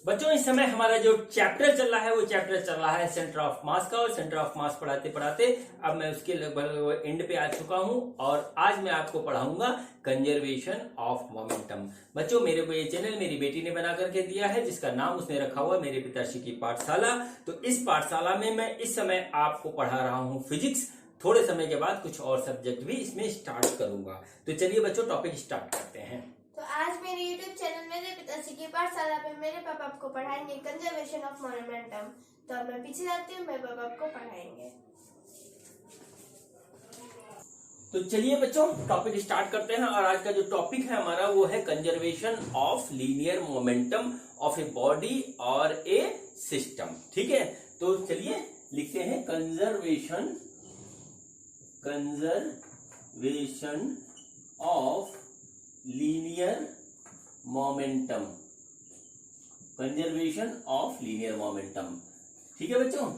बच्चों इस समय हमारा जो चैप्टर चल रहा है वो चैप्टर चल रहा है सेंटर ऑफ मास का। और सेंटर ऑफ मास पढ़ाते पढ़ाते अब मैं उसके लगभग एंड पे आ चुका हूं और आज मैं आपको पढ़ाऊंगा कंजर्वेशन ऑफ मोमेंटम। बच्चों मेरे को ये चैनल मेरी बेटी ने बना करके दिया है जिसका नाम उसने रखा हुआ मेरे पिताश्री की पाठशाला। तो इस पाठशाला में मैं इस समय आपको पढ़ा रहा हूँ फिजिक्स। थोड़े समय के बाद कुछ और सब्जेक्ट भी इसमें स्टार्ट करूंगा। तो चलिए बच्चों टॉपिक स्टार्ट करते हैं। तो आज मेरे YouTube चैनल मेरे पिताश्री की पाठशाला पे मेरे पापा आपको पढ़ाएंगे कंजर्वेशन ऑफ मोमेंटम। तो अब मैं पीछे जाती हूँ, मेरे पापा आपको पढ़ाएंगे। तो चलिए बच्चों टॉपिक स्टार्ट करते हैं। और आज का जो टॉपिक है हमारा वो है conservation of linear momentum of a body और ए सिस्टम। ठीक है, तो चलिए लिखते हैं conservation of linear momentum. Conservation of linear momentum. ठीक है बच्चों,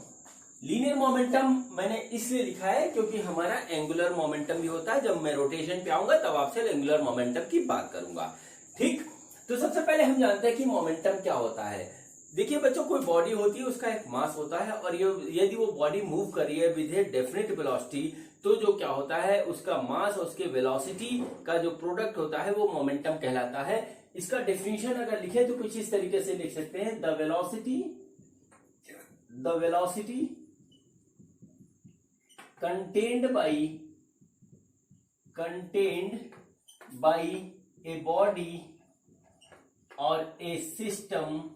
लीनियर मोमेंटम मैंने इसलिए लिखा है क्योंकि हमारा एंगुलर मोमेंटम भी होता है। जब मैं रोटेशन पे आऊंगा तब आपसे एंगुलर मोमेंटम की बात करूंगा। ठीक, तो सबसे पहले हम जानते हैं कि मोमेंटम क्या होता है। देखिए बच्चों, कोई बॉडी होती है, उसका एक मास होता है और यदि वो बॉडी मूव कर रही है विद ए डेफिनेट वेलोसिटी, तो जो क्या होता है उसका मास और उसके वेलोसिटी का जो प्रोडक्ट होता है वो मोमेंटम कहलाता है। इसका डेफिनेशन अगर लिखे तो कुछ इस तरीके से लिख सकते हैं, the velocity contained by a body or a system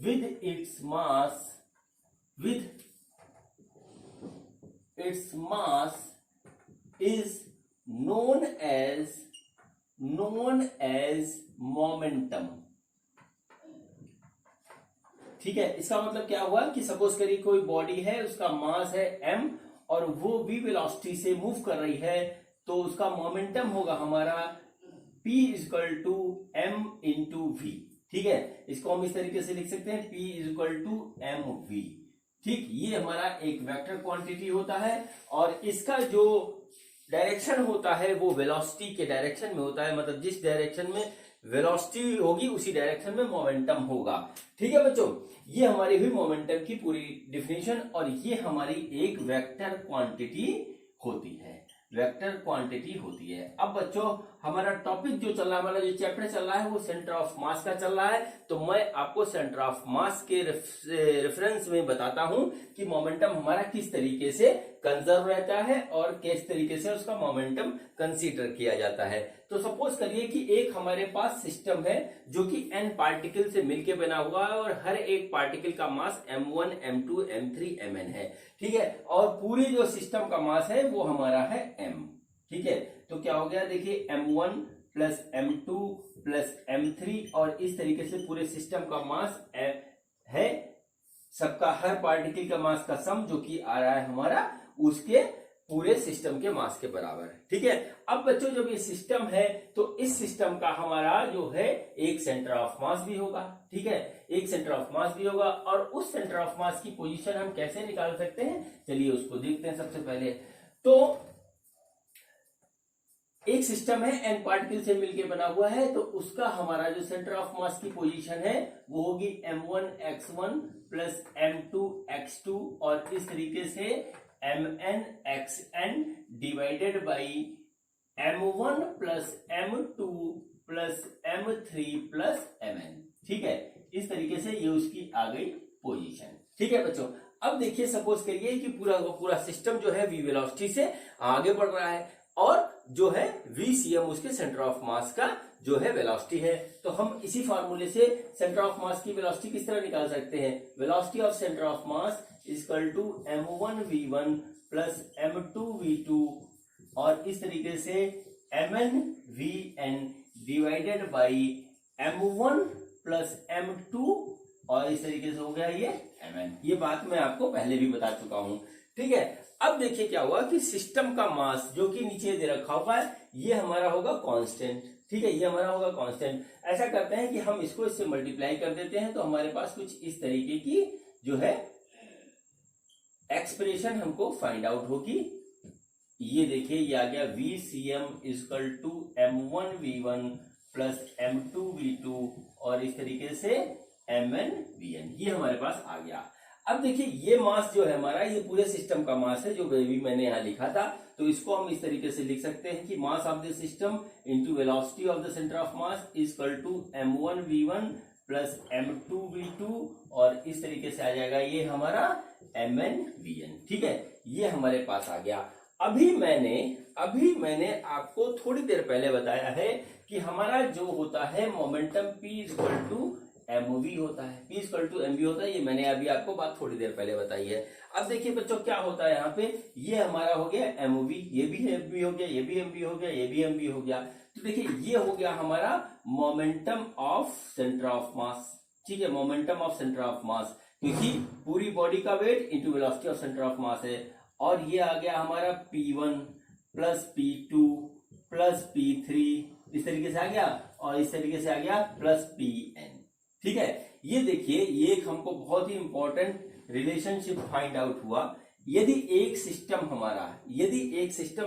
with its mass is known as momentum। ठीक है, इसका मतलब क्या हुआ कि सपोज करिए कोई बॉडी है, उसका मास है m और वो v वेलोसिटी से मूव कर रही है, तो उसका मोमेंटम होगा हमारा p equal to m into v। ठीक है, इसको हम इस तरीके से लिख सकते हैं, p equal to M V. ठीक, ये हमारा एक वेक्टर क्वांटिटी होता है और इसका जो डायरेक्शन होता है वो वेलोसिटी के डायरेक्शन में होता है। मतलब जिस डायरेक्शन में वेलोसिटी होगी उसी डायरेक्शन में मोमेंटम होगा। ठीक है बच्चों, ये हमारी हुई मोमेंटम की पूरी डिफिनेशन और ये हमारी एक वेक्टर क्वांटिटी होती है। अब बच्चों हमारा टॉपिक जो चल रहा है, हमारा जो चैप्टर चल रहा है वो सेंटर ऑफ मास का चल रहा है। तो मैं आपको सेंटर ऑफ मास के रेफरेंस में बताता हूं कि मोमेंटम हमारा किस तरीके से कंजर्व रहता है और किस तरीके से उसका मोमेंटम कंसीडर किया जाता है। तो सपोज करिए कि एक हमारे पास सिस्टम है जो कि n पार्टिकल से मिलकर बना हुआ है और हर एक पार्टिकल का मास m1, m2, m3, mn है। ठीक है, और पूरी जो सिस्टम का मास है वो हमारा है m। ठीक है, तो क्या हो गया, देखिए m1 plus m2 plus m3 और इस तरीके से पूरे सिस्टम का मास है। सबका हर पार्टिकल का मास का सम जो कि आ रहा है हमारा उसके पूरे सिस्टम के मास के बराबर है। ठीक है, अब बच्चों जब ये सिस्टम है तो इस सिस्टम का हमारा जो है एक सेंटर ऑफ मास भी होगा। ठीक है, एक सेंटर ऑफ मास भी होगा और उस सेंटर ऑफ मास की पोजीशन हम कैसे निकाल सकते हैं, चलिए उसको देखते हैं। सबसे पहले तो एक सिस्टम है, n पार्टिकल से मिलकर बना हुआ है, तो उसका हमारा जो सेंटर ऑफ मास की पोजीशन है वो होगी m1 x1 plus m2 x2 और इस तरीके से mn xn divided by m1 plus m2 plus m3 plus mn। ठीक है, इस तरीके से ये उसकी आ गई पोजीशन। ठीक है बच्चों, अब देखिए सपोज करिए कि पूरा सिस्टम जो है v वेलोसिटी से आगे बढ़ रहा है और जो है vcm उसके सेंटर ऑफ मास का जो है वेलोसिटी है। तो हम इसी फार्मूले से सेंटर ऑफ मास की वेलोसिटी किस तरह निकाल सकते हैं, velocity of centre of mass equal to m1 v1 plus m2 v2 और इस तरीके से mn vn divided by m1 plus m2 और इस तरीके से हो गया ये mn। ये बात मैं आपको पहले भी बता चुका हूं। ठीक है, अब देखिए क्या हुआ कि सिस्टम का मास जो कि नीचे दे रखा हुआ है ये हमारा होगा कांस्टेंट। ठीक है, ये हमारा होगा कांस्टेंट। ऐसा करते हैं कि हम इसको इससे मल्टीप्लाई कर देते हैं तो हमारे पास कुछ इस तरीके की जो है एक्सप्रेशन हमको फाइंड आउट होगी। ये देखिए ये आ गया VCM equal to m1 v1 plus m2 v2 तरीके से mn/vn, ये हमारे पास आ गया। अब देखिए ये मास जो है हमारा, ये पूरे सिस्टम का मास है जो बेबी मैंने यहाँ लिखा था, तो इसको हम इस तरीके से लिख सकते हैं कि mass of the system into velocity of the centre of mass is equal to m1v1 plus m2v2, और इस तरीके से आ जाएगा ये हमारा mn/vn। ठीक है, ये हमारे पास आ गया। अभी मैंने आपको थोड़ी देर पहले बताया है कि हमारा जो होता है momentum p equal to mv होता है, p इक्वल टू mv होता है, ये मैंने अभी आपको बात थोड़ी देर पहले बताई है। अब देखिए बच्चों क्या होता है यहाँ पे, ये हमारा हो गया mv, ये भी mv हो गया, ये भी mv हो गया, ये भी mv हो गया। तो देखिए ये हो गया हमारा मोमेंटम ऑफ सेंटर ऑफ मास। ठीक है, मोमेंटम ऑफ सेंटर ऑफ मास, क्योंकि पूरी बॉडी का weight into velocity of centre of मास है। और ये आ गया हमारा p1 plus p2 plus p3, इस तरीके से आ गया, और इस तरीके से आ गया प्लस pn। ठीक है, ये देखिए ये एक हमको बहुत ही इंपॉर्टेंट रिलेशनशिप फाइंड आउट हुआ। यदि एक सिस्टम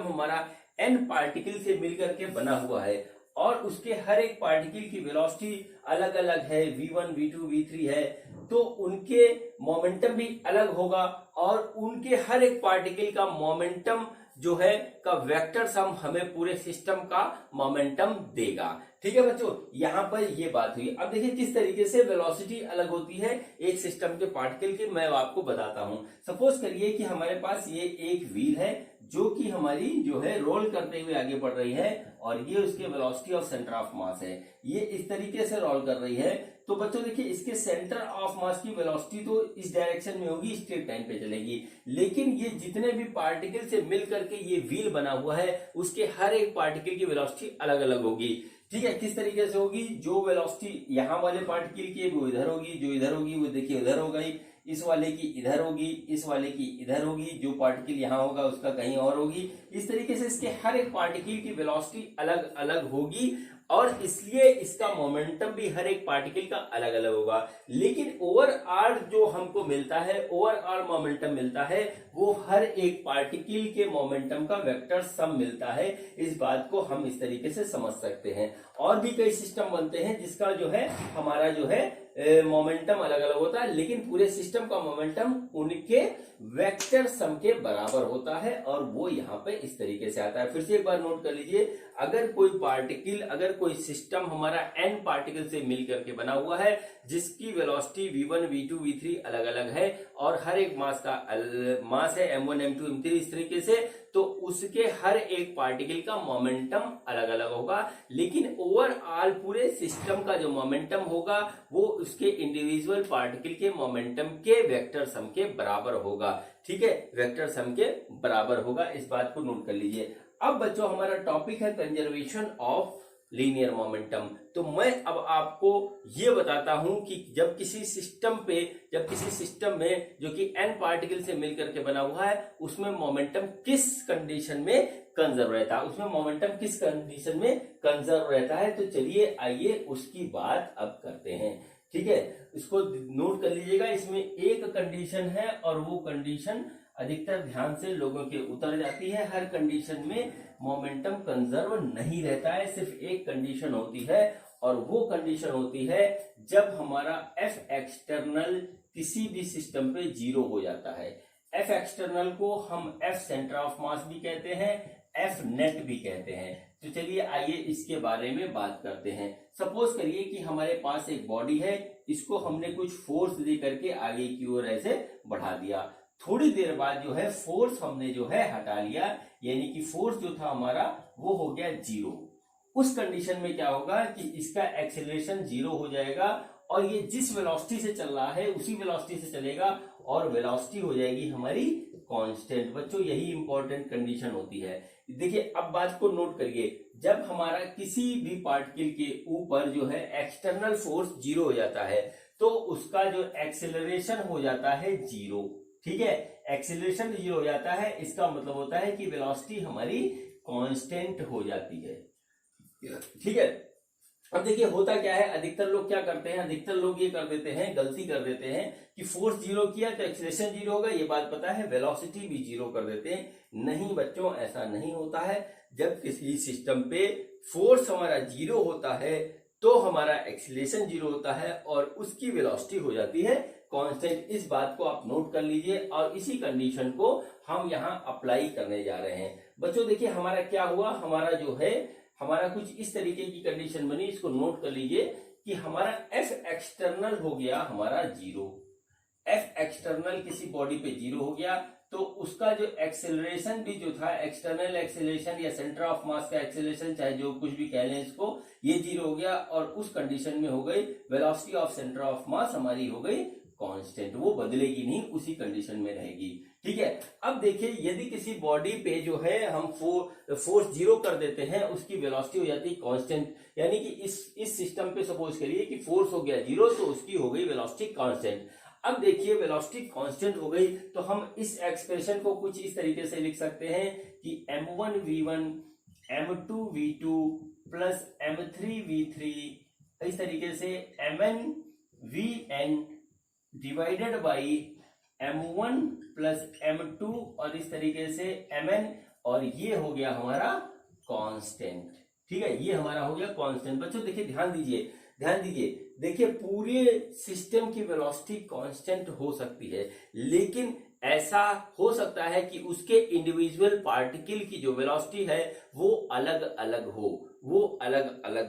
हमारा n पार्टिकल से मिलकर के बना हुआ है और उसके हर एक पार्टिकल की वेलोसिटी अलग अलग है, v1 v2 v3 है, तो उनके मोमेंटम भी अलग होगा और उनके हर एक पार्टिकल का मोमेंटम जो है का वेक्टर सम हमें पूरे सिस्टम का मोमेंटम देगा। ठीक है बच्चों, यहाँ पर ये बात हुई। अब देखिए किस तरीके से वेलोसिटी अलग होती है एक सिस्टम के पार्टिकल की, मैं आपको बताता हूँ। सपोज करिए कि हमारे पास ये एक व्हील है जो कि हमारी जो है रोल करते हुए आगे बढ़ रही है, और ये उसके वेलोसिटी ऑफ सेंटर ऑफ मास है, ये इस तरीके से रोल कर रही है। तो बच्चों देखिए इसके सेंटर ऑफ मास की वेलोसिटी तो इस डायरेक्शन में होगी, स्ट्रेट लाइन पे चलेगी, लेकिन ये जितने भी पार्टिकल से मिल करके ये व्हील बना हुआ है उसके हर एक पार्टिकल की वेलोसिटी अलग अलग होगी। ठीक है, किस तरीके से होगी, जो वेलोसिटी यहाँ वाले पार्टिकल की वो इधर होगी, जो इधर होगी वो देखिए उधर हो गई, इस वाले की इधर होगी, इस वाले की इधर होगी, जो पार्टिकल यहाँ होगा उसका कहीं और होगी। इस तरीके से इसके हर एक पार्टिकल की वेलोसिटी अलग अलग होगी, और इसलिए इसका मोमेंटम भी हर एक पार्टिकल का अलग अलग होगा। लेकिन ओवरऑल जो हमको मिलता है, ओवरऑल मोमेंटम मिलता है, वो हर एक पार्टिकल के मोमेंटम का वेक्टर सम मिलता है। इस बात को हम इस तरीके से समझ सकते हैं। और भी कई सिस्टम बनते हैं जिसका जो है हमारा जो है मोमेंटम अलग अलग होता है, लेकिन पूरे सिस्टम का मोमेंटम उनके वेक्टर सम के बराबर होता है, और वो यहाँ पे इस तरीके से आता है। फिर से एक बार नोट कर लीजिए, अगर कोई सिस्टम हमारा n पार्टिकल से मिलकर के बना हुआ है जिसकी वेलोसिटी v1 v2 v3 अलग अलग है, और हर एक मास है m1 m2 m3 इस तरीके से, तो उसके हर एक पार्टिकल का मोमेंटम अलग अलग होगा, लेकिन ओवरऑल पूरे सिस्टम का जो मोमेंटम होगा वो उसके इंडिविजुअल पार्टिकल के मोमेंटम के वेक्टर सम के बराबर होगा। ठीक है, वेक्टर सम के बराबर होगा, इस बात को नोट कर लीजिए। अब बच्चों हमारा टॉपिक है कंजर्वेशन ऑफ लीनियर मोमेंटम। तो मैं अब आपको ये बताता हूं कि जब किसी सिस्टम में जो कि n पार्टिकल से मिलकर के बना हुआ है उसमें मोमेंटम किस कंडीशन में कंजर्व रहता है, तो चलिए आइए उसकी बात अब करते हैं। ठीक है, इसको नोट कर लीजिएगा। इसमें एक कंडीशन है और वो कंडीशन अधिकतर ध्यान से लोगों के उतर जाती है। हर कंडीशन में मोमेंटम कंजर्व नहीं रहता है, सिर्फ एक कंडीशन होती है, और वो कंडीशन होती है जब हमारा F एक्सटर्नल किसी भी सिस्टम पे 0 हो जाता है। F एक्सटर्नल को हम F सेंटर ऑफ मास भी कहते हैं, F नेट भी कहते हैं। तो चलिए आइए इसके बारे में बात करते हैं। सपोज करिए कि हमारे पास एक बॉडी है, इसको हमने कुछ फोर्स दे करके आगे की ओर ऐसे बढ़ा दिया। थोड़ी देर बाद जो है फोर्स हमने जो है हटा लिया, यानी कि फोर्स जो था हमारा वो हो गया 0। उस कंडीशन में क्या होगा कि इसका एक्सेलरेशन 0 हो जाएगा, और ये जिस वेलोसिटी से चल रहा है उसी वेलोसिटी से चलेगा, और वेलोसिटी हो जाएगी हमारी कांस्टेंट। बच्चों यही इंपॉर्टेंट कंडीशन होती है। देखिए अब बात को नोट करिए, जब हमारा किसी भी पार्टिकल के ऊपर जो है एक्सटर्नल फोर्स 0 हो जाता है तो उसका जो एक्सेलरेशन हो जाता है 0। ठीक है, एक्सेलरेशन 0 हो जाता है, इसका मतलब होता है कि वेलोसिटी हमारी कांस्टेंट हो जाती है। ठीक है, अब देखिए होता क्या है, अधिकतर लोग क्या करते हैं, अधिकतर लोग ये कर देते हैं, गलती कर देते हैं कि फोर्स 0 किया तो एक्सेलरेशन 0 होगा, ये बात पता है, वेलोसिटी भी 0 कर देते हैं। नहीं बच्चों, ऐसा नहीं होता है। जब किसी सिस्टम पे फोर्स हमारा 0 होता है तो हमारा एक्सीलरेशन 0 होता है और उसकी वेलोसिटी हो जाती है कांस्टेंट। इस बात को आप नोट कर लीजिए और इसी कंडीशन को हम यहाँ अप्लाई करने जा रहे हैं। बच्चों देखिए हमारा क्या हुआ, हमारा जो है हमारा कुछ इस तरीके की कंडीशन बनी, इसको नोट कर लीजिए कि हमारा एफ एक्सटर्नल हो गया हमारा 0। एफ एक्सटर्नल किसी बॉडी पे 0 हो गया तो उसका जो एक्सेलरेशन भी जो था, एक्सटर्नल एक्सेलरेशन या सेंटर ऑफ मास का एक्सेलरेशन, चाहे जो कुछ भी कह लें इसको, ये 0 हो गया और उस कंडीशन में हो गई वेलोसिटी ऑफ सेंटर ऑफ मास हमारी हो गई कांस्टेंट, वो बदलेगी नहीं, उसी कंडीशन में रहेगी। ठीक है, अब देखिए यदि किसी बॉडी पे जो है हम फोर्स 0 कर देते हैं, उसकी वेलोसिटी हो जाती है कांस्टेंट। यानी कि इस सिस्टम पे सपोज करिए कि फोर्स हो गया 0 तो उसकी हो गई वेलोसिटी कांस्टेंट। अब देखिए वेलोसिटी कांस्टेंट हो गई तो हम इस एक्सप्रेशन को कुछ इस तरीके से लिख सकते हैं कि m1v1 m2v2 प्लस m3v3, इस तरीके से mnvn divided by m1 plus m2 और इस तरीके से mn, और ये हो गया हमारा कांस्टेंट। ठीक है, ये हमारा हो गया कांस्टेंट। बच्चों देखिए ध्यान दीजिए, देखिए पूरे सिस्टम की वेलोसिटी कांस्टेंट हो सकती है, लेकिन ऐसा हो सकता है कि उसके इंडिविजुअल पार्टिकल की जो वेलोसिटी है वो अलग अलग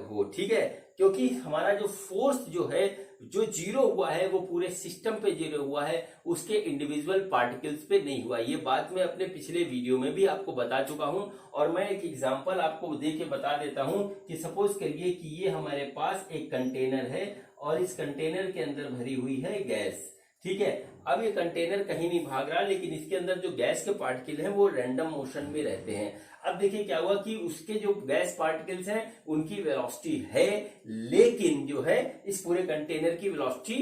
हो। ठीक है, क्योंकि हमारा जो फोर्स जो है जो 0 हुआ है वो पूरे सिस्टम पे 0 हुआ है, उसके इंडिविजुअल पार्टिकल्स पे नहीं हुआ। ये बात मैं अपने पिछले वीडियो में भी आपको बता चुका हूं और मैं एक एग्जांपल आपको दे के बता देता हूं कि सपोज करिए कि ये हमारे पास एक कंटेनर है और इस कंटेनर के अंदर भरी हुई है गैस। ठीक है, अब ये कंटेनर कहीं नहीं भाग रहा, लेकिन इसके अंदर जो गैस के पार्टिकल हैं वो रैंडम मोशन में रहते हैं। अब देखिए क्या हुआ कि उसके जो गैस पार्टिकल्स हैं उनकी वेलोसिटी है, लेकिन जो है इस पूरे कंटेनर की वेलोसिटी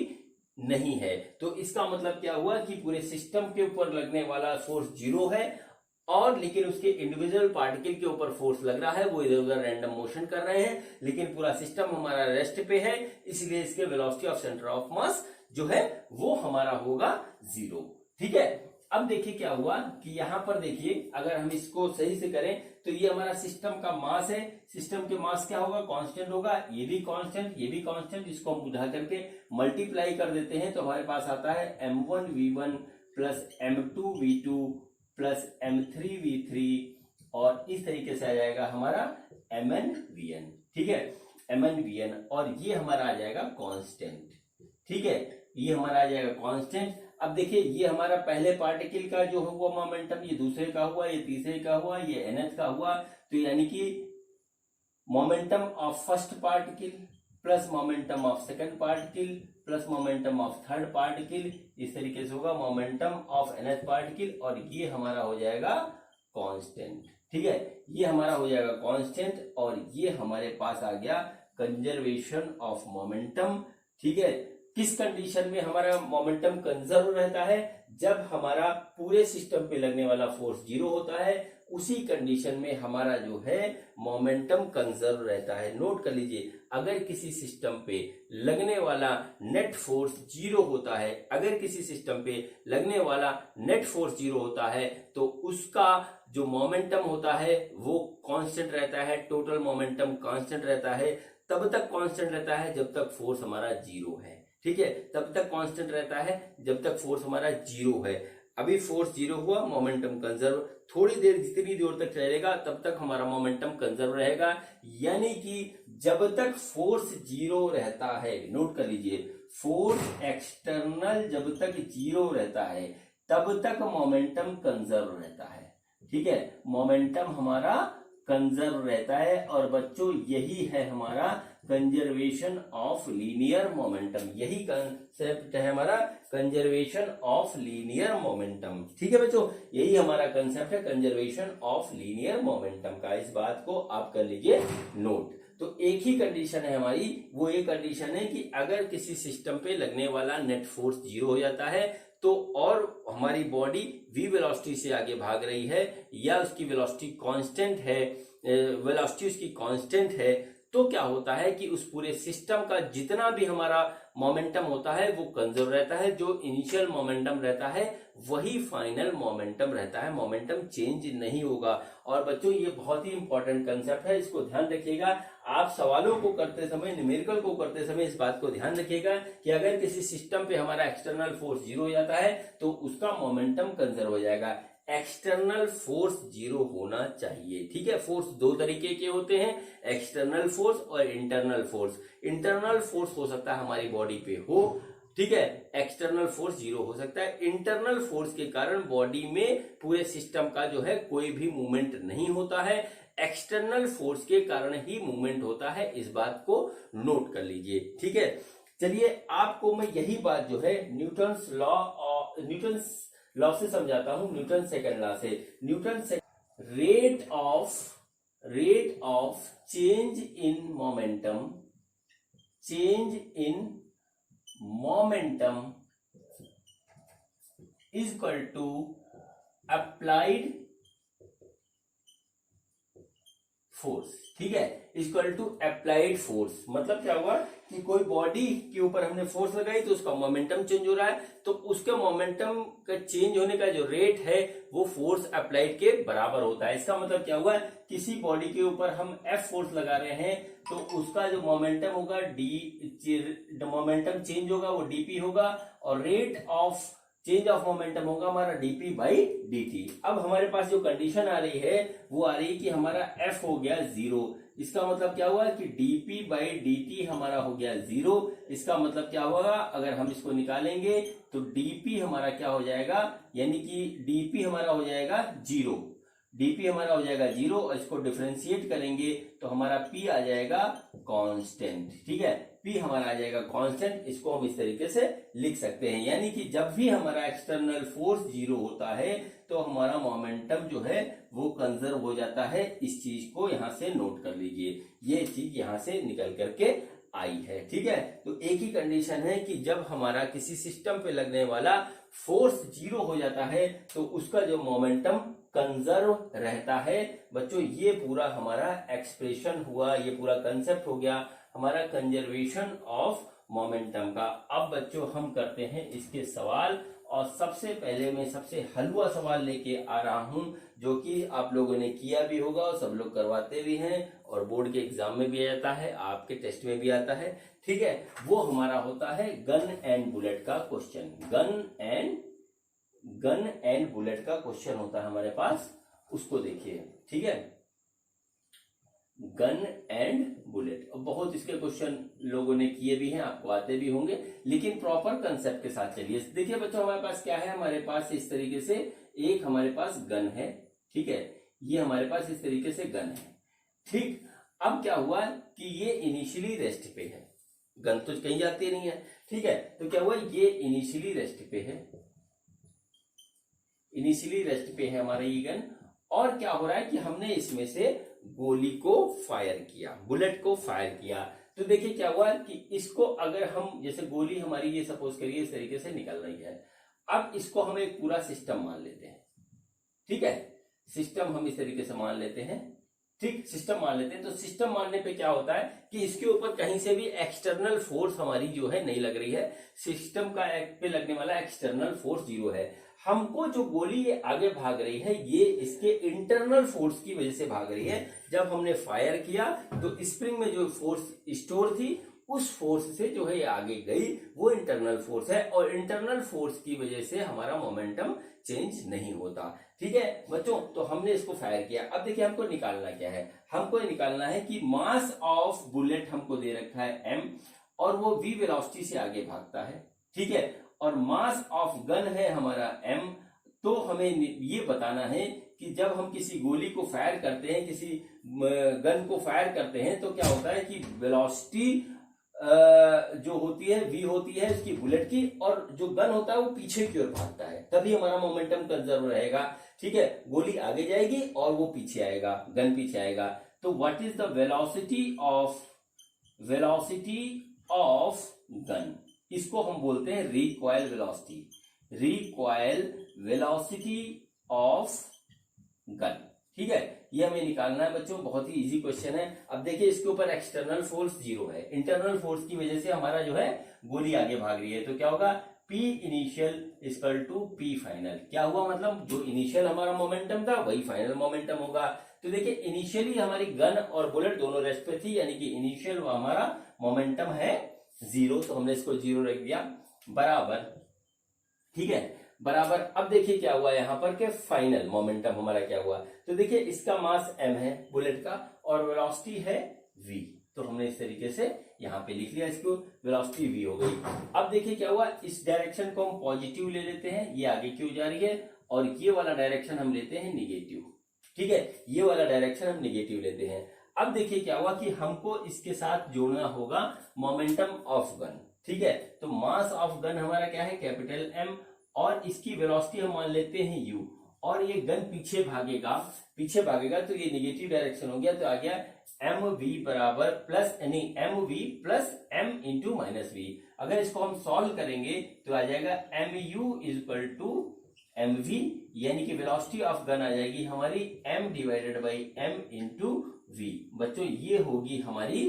नहीं है। तो इसका मतलब क्या हुआ कि पूरे सिस्टम के ऊपर लगने वाला फोर्स 0 है और लेकिन उसके इंडिविजुअल पार्टिकल के ऊपर फोर्स लग रहा है, वो इधर उधर रैंडम मोशन कर रहे हैं, लेकिन पूरा सिस्टम हमारा रेस्ट पे है, इसलिए इसके वेलोसिटी ऑफ सेंटर ऑफ मास जो है वो हमारा होगा 0। ठीक है, अब देखिए क्या हुआ कि यहां पर देखिए अगर हम इसको सही से करें तो ये हमारा सिस्टम का मास है। सिस्टम के मास क्या होगा, कांस्टेंट होगा, ये भी कांस्टेंट, ये भी कांस्टेंट। इसको हम उठा करके मल्टीप्लाई कर देते हैं तो हमारे पास आता है m1v1 plus m2v2 plus m3v3 और इस तरीके से आ जाएगा हमारा mnvn। ठीक है, mnvn और ये हमारा आ जाएगा कांस्टेंट। ठीक है, ये हमारा आ जाएगा कांस्टेंट। अब देखिए ये हमारा पहले पार्टिकल का जो हुआ मोमेंटम, ये दूसरे का हुआ, ये तीसरे का हुआ, ये nth का हुआ, तो यानी कि momentum of first particle plus momentum of second particle plus momentum of third particle, इस तरीके से होगा मोमेंटम ऑफ nth पार्टिकल और ये हमारा हो जाएगा कांस्टेंट। ठीक है, ये हमारा हो जाएगा कांस्टेंट और ये हमारे पास आ गया कंजर्वेशन ऑफ मोमेंटम। ठीक है, किस कंडीशन में हमारा मोमेंटम कंजर्व रहता है, जब हमारा पूरे सिस्टम पे लगने वाला फोर्स 0 होता है, उसी कंडीशन में हमारा जो है मोमेंटम कंजर्व रहता है। नोट कर लीजिए, अगर किसी सिस्टम पे लगने वाला नेट फोर्स 0 होता है, अगर किसी सिस्टम पे लगने वाला नेट फोर्स 0 होता है तो उसका जो मोमेंटम होता है वो कांस्टेंट रहता है, टोटल मोमेंटम कांस्टेंट रहता है। तब तक कांस्टेंट रहता है जब तक फोर्स हमारा 0 है। ठीक है, तब तक कांस्टेंट रहता है जब तक फोर्स हमारा 0 है। अभी फोर्स 0 हुआ, मोमेंटम कंजर्व, थोड़ी देर जितनी देर तक चलेगा तब तक हमारा मोमेंटम कंजर्व रहेगा। यानी कि जब तक फोर्स 0 रहता है, नोट कर लीजिए, फोर्स एक्सटर्नल जब तक 0 रहता है तब तक मोमेंटम कंजर्व रहता है। ठीक है, मोमेंटम हमारा कंजर्व रहता है और बच्चों यही है हमारा कंजर्वेशन ऑफ लीनियर मोमेंटम, यही कंसेप्ट है हमारा कंजर्वेशन ऑफ लीनियर मोमेंटम। ठीक है बच्चों, यही हमारा कंसेप्ट है कंजर्वेशन ऑफ लीनियर मोमेंटम का। इस बात को आप कर लीजिए नोट। तो एक ही कंडीशन है हमारी, वो ये कंडीशन है कि अगर किसी सिस्टम पे लगने वाला नेट फोर्स 0 हो जाता है तो और हमारी बॉडी v वेलोसिटी से आगे भाग रही है या उसकी वेलोसिटी कांस्टेंट है, वेलोसिटी उसकी कांस्टेंट है, तो क्या होता है कि उस पूरे सिस्टम का जितना भी हमारा मोमेंटम होता है वो कंजर्व रहता है। जो इनिशियल मोमेंटम रहता है वही फाइनल मोमेंटम रहता है, मोमेंटम चेंज नहीं होगा। और बच्चों ये बहुत ही इंपॉर्टेंट कंसेप्ट है, इसको ध्यान रखिएगा। आप सवालों को करते समय, न्यूमेरिकल को करते समय इस बात को ध्यान रखिएगा कि अगर किसी सिस्टम पे हमारा एक्सटर्नल फोर्स 0 हो जाता है तो उसका मोमेंटम कंजर्व हो जाएगा। एक्सटर्नल फोर्स 0 होना चाहिए, ठीक है। फोर्स दो तरीके के होते हैं, एक्सटर्नल फोर्स और इंटरनल फोर्स। इंटरनल फोर्स हो सकता है हमारी बॉडी पे हो, ठीक है, एक्सटर्नल फोर्स 0 हो सकता है। इंटरनल फोर्स के कारण बॉडी में पूरे सिस्टम का जो है कोई भी मूवमेंट नहीं होता है, एक्सटर्नल फोर्स के कारण ही मूवमेंट होता है। इस बात को नोट कर लीजिए, ठीक है। चलिए आपको मैं यही बात जो है न्यूटन्स लॉ से समझाता हूं, न्यूटन सेकंड लॉ से। Rate of change in momentum is equal to applied force, ठीक है, इक्वल टू अप्लाइड फोर्स। मतलब क्या हुआ कि कोई बॉडी के ऊपर हमने फोर्स लगाई तो उसका मोमेंटम चेंज हो रहा है, तो उसके मोमेंटम का चेंज होने का जो रेट है वो फोर्स अप्लाइड के बराबर होता है। इसका मतलब क्या हुआ, किसी बॉडी के ऊपर हम F फोर्स लगा रहे हैं तो उसका जो मोमेंटम होगा मोमेंटम चेंज होगा वो dp होगा, और rate of change of momentum होगा हमारा dp बाई dt। अब हमारे पास जो कंडीशन आ रही है वो आ रही है कि हमारा f हो गया 0। इसका मतलब क्या हुआ कि dp बाई dt हमारा हो गया 0। इसका मतलब क्या होगा, अगर हम इसको निकालेंगे तो dp हमारा क्या हो जाएगा, यानी कि dp हमारा हो जाएगा 0, dp हमारा हो जाएगा 0, और इसको डिफरेंशिएट करेंगे तो हमारा p आ जाएगा कांस्टेंट, ठीक है, p हमारा आ जाएगा कांस्टेंट। इसको हम इस तरीके से लिख सकते हैं, यानी कि जब भी हमारा एक्सटर्नल फोर्स 0 होता है तो हमारा मोमेंटम जो है वो कंजर्व हो जाता है। इस चीज को यहां से नोट कर लीजिए, ये चीज यहां से निकल करके आई है, ठीक है। तो एक ही कंडीशन है कि जब हमारा किसी सिस्टम पे लगने वाला फोर्स 0 हो जाता है तो उसका जो मोमेंटम कंजर्व रहता है। बच्चों ये पूरा हमारा एक्सप्रेशन हुआ, ये पूरा कंसेप्ट हो गया हमारा कंजर्वेशन ऑफ मोमेंटम का। अब बच्चों हम करते हैं इसके सवाल, और सबसे पहले मैं सबसे हलवा सवाल लेके आ रहा हूं जो कि आप लोगों ने किया भी होगा और सब लोग करवाते भी हैं, और बोर्ड के एग्जाम में भी आता है, आपके टेस्ट में भी आता है, ठीक है। वो हमारा होता है गन एंड बुलेट का क्वेश्चन। गन एंड बुलेट का क्वेश्चन होता है हमारे पास, उसको देखिए, ठीक है। गन एंड बुलेट, बहुत इसके क्वेश्चन लोगों ने किए भी हैं, आपको आते भी होंगे, लेकिन प्रॉपर कंसेप्ट के साथ चलिए। देखिए बच्चों हमारे पास क्या है, हमारे पास इस तरीके से एक हमारे पास गन है, ठीक है, ये हमारे पास इस तरीके से गन है, ठीक। अब क्या हुआ कि ये इनिशियली रेस्ट पे है, गन तो कहीं जाती नहीं है, ठीक है। तो क्या हुआ, ये इनिशियली रेस्ट पे है, इनिशियली रेस्ट पे है हमारा ये गन, और क्या हो रहा है कि हमने इसमें से गोली को फायर किया, बुलेट को फायर किया। तो देखिए क्या हुआ कि इसको अगर हम, जैसे गोली हमारी ये सपोज करिए इस तरीके से निकल रही है, अब इसको हम एक पूरा सिस्टम मान लेते हैं, ठीक है, सिस्टम हम इस तरीके से मान लेते हैं, ठीक, सिस्टम मान लेते हैं। तो सिस्टम मानने पे क्या होता है कि इसके ऊपर कहीं से भी एक्सटर्नल फोर्स हमारी जो है नहीं लग रही है, सिस्टम का पे लगने वाला एक्सटर्नल फोर्स 0 है। हमको जो गोली ये आगे भाग रही है ये इसके इंटरनल फोर्स की वजह से भाग रही है। जब हमने फायर किया तो स्प्रिंग में जो फोर्स स्टोर थी उस फोर्स से जो है ये आगे गई, वो इंटरनल फोर्स है, और इंटरनल फोर्स की वजह से हमारा मोमेंटम चेंज नहीं होता, ठीक है बच्चों। तो हमने इसको फायर किया। अब देखिए हमको निकालना क्या है, हमको निकालना है कि मास ऑफ बुलेट हमको दे रखा है m, और वो v वेलोसिटी से आगे भागता है, ठीक है, और मास ऑफ गन है हमारा m। तो हमें ये बताना है कि जब हम किसी गोली को फायर करते हैं, किसी गन को फायर करते हैं, तो क्या होता है कि वेलोसिटी जो होती है v होती है इसकी बुलेट की, और जो गन होता है वो पीछे की ओर भागता है, तभी हमारा मोमेंटम कंजर्व रहेगा, ठीक है। गोली आगे जाएगी और वो पीछे आएगा, गन पीछे आएगा। तो what is the velocity of gun, इसको हम बोलते हैं रिकॉइल वेलोसिटी ऑफ गन, ठीक है। ये हमें निकालना है बच्चों, बहुत ही इजी क्वेश्चन है। अब देखिए इसके ऊपर एक्सटर्नल फोर्स 0 है, इंटरनल फोर्स की वजह से हमारा जो है गोली आगे भाग रही है, तो क्या होगा P initial equal to P final. क्या हुआ, मतलब जो इनिशियल हमारा मोमेंटम था वही फाइनल मोमेंटम होगा। तो देखिए इनिशियली हमारी गन और बुलेट दोनों रेस्ट पे थी, यानी कि इनिशियल हमारा मोमेंटम है 0, तो हमने इसको 0 रख दिया बराबर। ठीक है, बराबर। अब देखिए क्या हुआ यहाँ पर के फाइनल मोमेंटम हमारा क्या हुआ। तो देखिए इसका मास m है बुलेट का और वेलोसिटी है v, तो हमने इस तरीके से यहाँ पे लिख लिया, इसको वेलोसिटी v हो गई। अब देखिए क्या हुआ, इस डायरेक्शन को हम पॉजिटिव ले लेते हैं, ये आगे क्यों जा रही है, और ये वाला डायरेक्शन हम लेते हैं निगेटिव। ठीक है, ये वाला डायरेक्शन हम निगेटिव लेते हैं। अब देखिए क्या हुआ कि हमको इसके साथ जोड़ना होगा मोमेंटम ऑफ गन। ठीक है, तो मास ऑफ गन हमारा क्या है, कैपिटल M, और इसकी वेलोसिटी हम मान लेते हैं u, और ये गन पीछे भागेगा तो ये निगेटिव डायरेक्शन हो गया, तो आ गया mv बराबर प्लस यानी mv plus m into minus v। अगर इसको हम सॉल्व करेंगे तो आ जाएगा mu इक्वल टू mv, यानी कि वेलोसिटी ऑफ गन आ जाएगी हमारी m divided by m into v। बच्चों ये होगी हमारी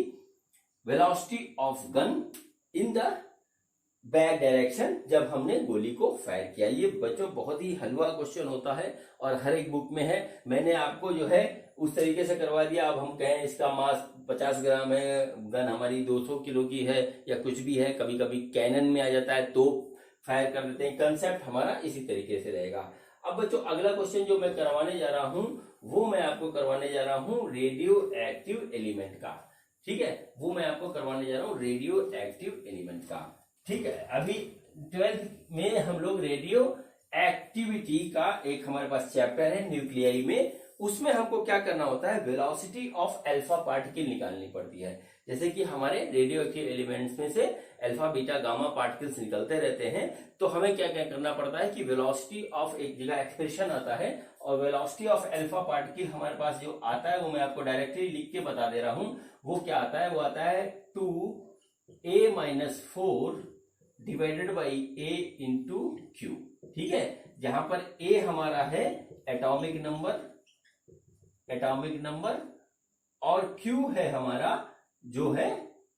velocity of gun in the back direction जब हमने गोली को फायर किया। ये बच्चों बहुत ही हलवा क्वेश्चन होता है और हर एक बुक में है। मैंने आपको जो है उस तरीके से करवा दिया। अब हम कहें इसका मास 50 ग्राम है, गन हमारी 200 किलो की है या कुछ भी है, कभी कभी कैनन में आ जाता है तो फायर कर देते हैं। कंसेप्ट हमारा इसी तरीके से रहेगा। अब बच्चों अगला क्वेश्चन जो मैं करवाने जा रहा हूं वो मैं आपको करवाने जा रहा हूं रेडियो एक्टिव एलिमेंट का। ठीक है, वो मैं आपको करवाने जा रहा हूं रेडियो एक्टिव एलिमेंट का। ठीक है, अभी 12th में हम लोग रेडियो एक्टिविटी का एक हमारे पास चैप्टर है न्यूक्लियाई में, उसमें हमको क्या करना होता है, वेलोसिटी ऑफ अल्फा पार्टिकल निकालनी पड़ती है। जैसे कि हमारे रेडियो एक्टिव एलिमेंट्स में से अल्फा बीटा गामा पार्टिकल्स निकलते रहते हैं, तो हमें क्या क्या करना पड़ता है कि वेलोसिटी ऑफ एक जगह एक्सप्रेशन आता है, और वेलोसिटी ऑफ अल्फा पार्टिकल हमारे पास जो आता है वो मैं आपको डायरेक्टली लिख के बता दे रहा हूं। वो क्या आता है, वो आता है 2a-4 divided by a into Q. ठीक है, जहां पर a हमारा है एटॉमिक नंबर और q है हमारा जो है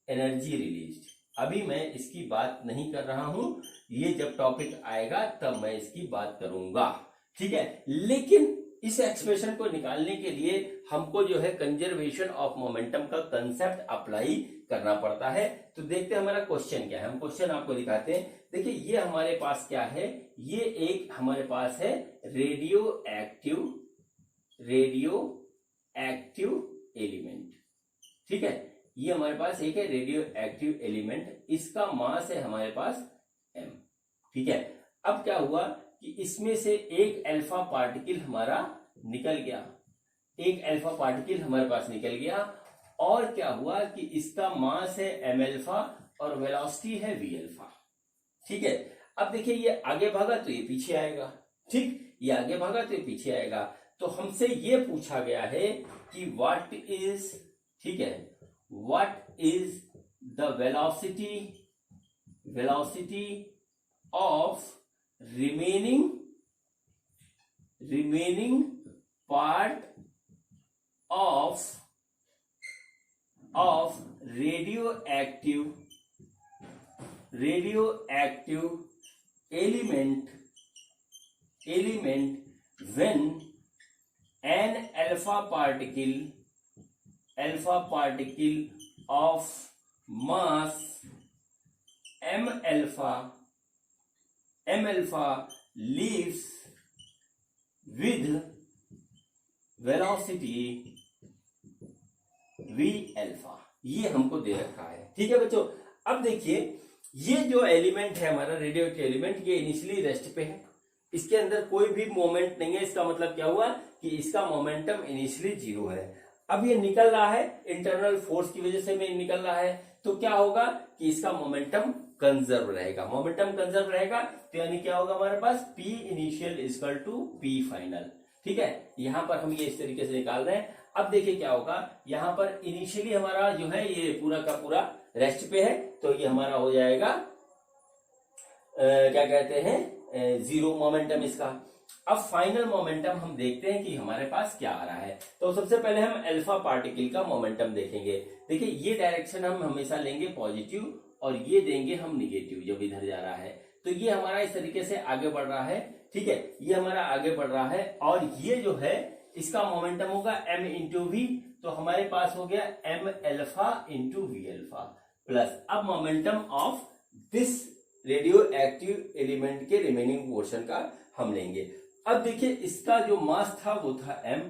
एनर्जी रिलीज। अभी मैं इसकी बात नहीं कर रहा हूं, ये जब टॉपिक आएगा तब मैं इसकी बात करूंगा। ठीक है, लेकिन इस एक्सप्रेशन को निकालने के लिए हमको जो है कंजर्वेशन ऑफ मोमेंटम का कंसेप्ट अप्लाई करना पड़ता है। तो देखते हैं हमारा क्वेश्चन क्या है, हम क्वेश्चन आपको दिखाते हैं। देखिए ये हमारे पास क्या है, ये एक हमारे पास है रेडियो एक्टिव एलिमेंट। ठीक है, ये हमारे पास एक है रेडियो एक्टिव एलिमेंट, इसका मास है हमारे पास m। ठीक है, अब क्या हुआ कि इसमें से एक अल्फा पार्टिकल हमारा निकल गया, एक अल्फा पार्टिकल हमारे पास निकल गया, और क्या हुआ कि इसका मास है m अल्फा और वेलोसिटी है v अल्फा। ठीक है, अब देखिए ये आगे भागा तो ये पीछे आएगा। ठीक, ये आगे भागा तो ये पीछे आएगा। तो हमसे ये पूछा गया है कि व्हाट इज, ठीक है, what is the velocity of remaining part of radioactive element when an alpha particle of mass m alpha leaves with velocity v alpha। ये हमको दे रखा है। ठीक है बच्चों, अब देखिए ये जो एलिमेंट है हमारा रेडियो एक्टिव एलिमेंट, ये इनिशियली रेस्ट पे है, इसके अंदर कोई भी मोमेंट नहीं है। इसका मतलब क्या हुआ कि इसका मोमेंटम इनिशियली 0 है। अब ये निकल रहा है, इंटरनल फोर्स की वजह से में निकल रहा है, तो क्या होगा कि इसका मोमेंटम कंजर्व रहेगा। मोमेंटम कंजर्व रहेगा तो यानी क्या होगा हमारे पास P initial equal to P final. ठीक है, यहां पर हम ये इस तरीके से निकाल रहे हैं। अब देखिए क्या होगा, यहां पर इनिशियली हमारा जो है ये पूरा का पूरा रेस्ट पे है, तो ये हमारा हो जाएगा क्या कहते हैं 0 मोमेंटम इसका। अब फाइनल मोमेंटम हम देखते हैं कि हमारे पास क्या आ रहा है। तो सबसे पहले हम अल्फा पार्टिकल का मोमेंटम देखेंगे। देखिए ये डायरेक्शन हम हमेशा लेंगे पॉजिटिव और ये देंगे हम निगेटिव जब इधर जा रहा है। तो ये हमारा इस तरीके से आगे बढ़ रहा है, ठीक है, ये हमारा आगे बढ़ रहा है और ये जो है इसका मोमेंटम होगा m इंटू वी, तो हमारे पास हो गया m alpha into v alpha plus अब momentum of this radioactive element के रिमेनिंग पोर्शन का हम लेंगे। अब देखिए इसका जो मास था वो था m,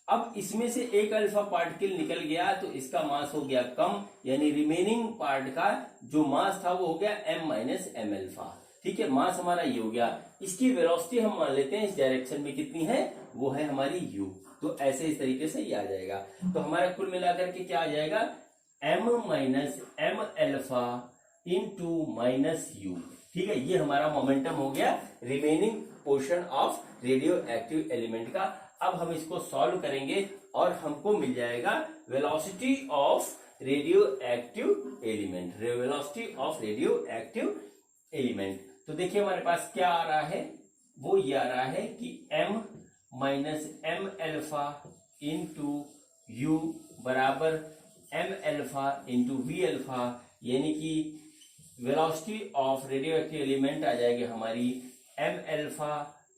अब इसमें से एक अल्फा पार्टिकल निकल गया तो इसका मास हो गया कम, यानी रिमेनिंग पार्ट का जो मास था वो हो गया m माइनस एम अल्फा, ठीक है, मास हमारा ये हो गया। इसकी वेलोसिटी हम मान लेते हैं इस डायरेक्शन में कितनी है, वो है हमारी u, तो ऐसे इस तरीके से ये आ जाएगा। तो हमारा कुल मिलाकर के क्या आ जाएगा, m minus M alpha into minus u, ठीक है, ये हमारा मोमेंटम हो गया remaining portion of radioactive element का। अब हम इसको सॉल्व करेंगे और हमको मिल जाएगा velocity of radioactive element, velocity of radioactive element. तो देखिए हमारे पास क्या आ रहा है, वो ये आ रहा है कि m minus M alpha into u बराबर m alpha into v alpha, यानी कि velocity of radioactive element आ जाएगी हमारी m alpha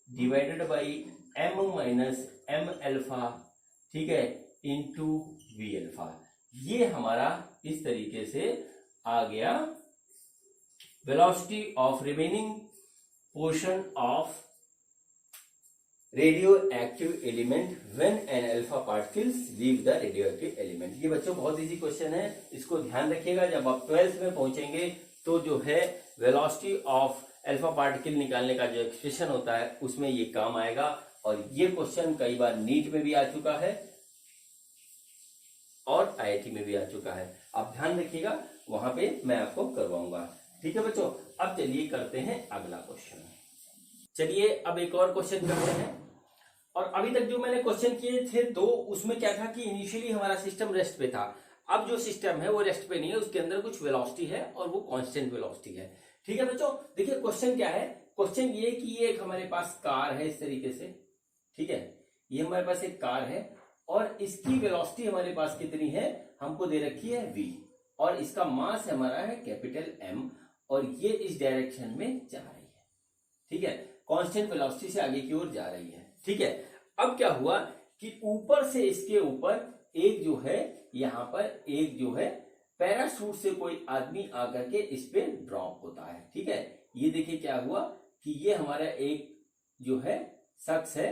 divided by m minus M alpha, ठीक है, इंटू वी अल्फा। ये हमारा इस तरीके से आ गया velocity of remaining portion of radioactive element when an alpha particles leave the radio active element. ये बच्चों बहुत इजी क्वेश्चन है, इसको ध्यान रखिएगा। जब आप 12th में पहुंचेंगे तो जो है वेलोसिटी ऑफ अल्फा पार्टिकल निकालने का जो एक्सप्रेशन होता है उसमें ये काम आएगा, और ये क्वेश्चन कई बार नीट में भी आ चुका है और आईआईटी में भी आ चुका है। आप ध्यान रखिएगा, वहां पे मैं आपको करवाऊंगा, ठीक है बच्चों। अब चलिए करते हैं अगला क्वेश्चन। चलिए अब एक और क्वेश्चन करते हैं। और अभी तक जो मैंने क्वेश्चन किए थे दो, उसमें क्या था कि इनिशियली हमारा सिस्टम रेस्ट पे था। अब जो सिस्टम है वो रेस्ट पे नहीं है, उसके अंदर कुछ वेलोसिटी है और वो कांस्टेंट वेलोसिटी है, ठीक है बच्चों। देखिए क्वेश्चन क्या है, क्वेश्चन ये कि ये एक हमारे पास कार है इस तरीके से, ठीक है, ये हमारे पास एक कार है और इसकी वेलोसिटी हमारे पास कितनी है, हमको दे रखी है v, और इसका मास हमारा है कैपिटल M, और ये इस डायरेक्शन में जा रही है, ठीक है, कांस्टेंट वेलोसिटी से आगे की ओर जा रही है, ठीक है। अब क्या हुआ कि ऊपर से इसके ऊपर एक जो है, यहां पर एक जो है पैराशूट से कोई आदमी आकर के इस पे ड्रॉप होता है, ठीक है। ये देखिए क्या हुआ कि ये हमारा एक जो है शख्स है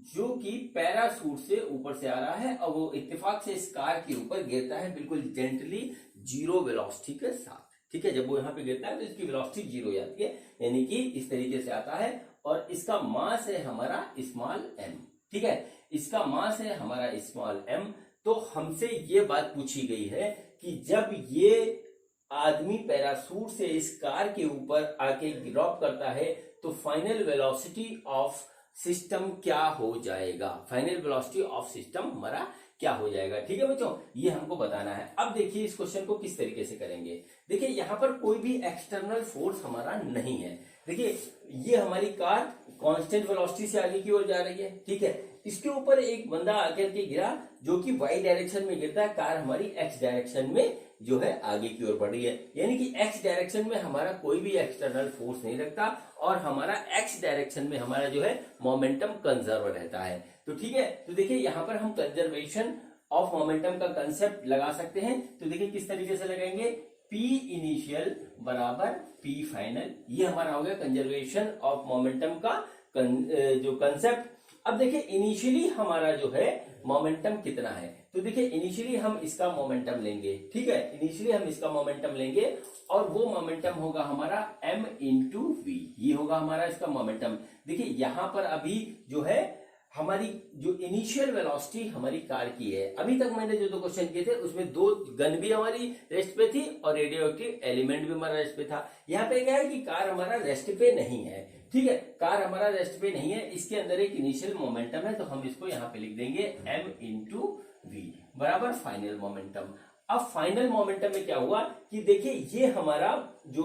जो कि पैराशूट से ऊपर से आ रहा है और वो इत्तेफाक से इस कार के ऊपर गिरता है बिल्कुल जेंटली जीरो वेलोसिटी के साथ, ठीक है। जब वो यहाँ पे गिरता है तो इसकी वेलोसिटी जीरो जाती है, यानी कि इस तरीके से आता है, और इसका मास है हमारा स्मॉल m, ठीक है, इसका मास है हमारा स्मॉल m। तो हमसे ये बात पूछी गई है कि जब ये आदमी पैराशूट से इस कार के ऊपर आके ड्रॉप करता है तो फाइनल वेलोसिटी ऑफ सिस्टम क्या हो जाएगा, फाइनल वेलोसिटी ऑफ सिस्टम हमारा क्या हो जाएगा, ठीक है बच्चों, ये हमको बताना है। अब देखिए इस क्वेश्चन को किस तरीके से करेंगे। देखिए यहाँ पर कोई भी एक्सटर्नल फोर्स हमारा नहीं है। देखिए ये हमारी कार कांस्टेंट वेलोसिटी से आगे की ओर जा रही है, ठीक है, इसके ऊपर एक बंदा आकर के गिरा जो कि वाई डायरेक्शन में गिरता है, कार हमारी एक्स डायरेक्शन में जो है आगे की ओर बढ़ रही है, यानी कि एक्स डायरेक्शन में हमारा कोई भी एक्सटर्नल फोर्स नहीं लगता और हमारा एक्स डायरेक्शन में हमारा जो है मोमेंटम कंजर्व रहता है। तो ठीक है, तो देखिए यहाँ पर हम कंजर्वेशन ऑफ मोमेंटम का कंसेप्ट लगा सकते हैं। तो देखिए किस तरीके से लगाएंगे, P इनिशियल बराबर P फाइनल, ये हमारा हो गया कंजर्वेशन ऑफ मोमेंटम का जो कंसेप्ट। अब देखिए इनिशियली हमारा जो है मोमेंटम कितना है, तो देखिए इनिशियली हम इसका मोमेंटम लेंगे, ठीक है, इनिशियली हम इसका मोमेंटम लेंगे और वो मोमेंटम होगा हमारा m इंटू वी, ये होगा हमारा इसका मोमेंटम। देखिए यहाँ पर अभी जो है हमारी जो इनिशियल वेलोसिटी हमारी कार की है, अभी तक मैंने जो दो क्वेश्चन किए थे उसमें दो गन भी हमारी रेस्ट पे थी और रेडियो एक्टिव एलिमेंट भी हमारा रेस्ट पे था। यहाँ पे क्या है कि कार हमारा रेस्ट पे नहीं है, ठीक है, कार हमारा रेस्ट पे नहीं है, इसके अंदर एक इनिशियल मोमेंटम है, तो हम इसको यहाँ पे लिख देंगे m इंटू वी बराबर फाइनल मोमेंटम। अब फाइनल मोमेंटम में क्या हुआ कि देखिए ये हमारा जो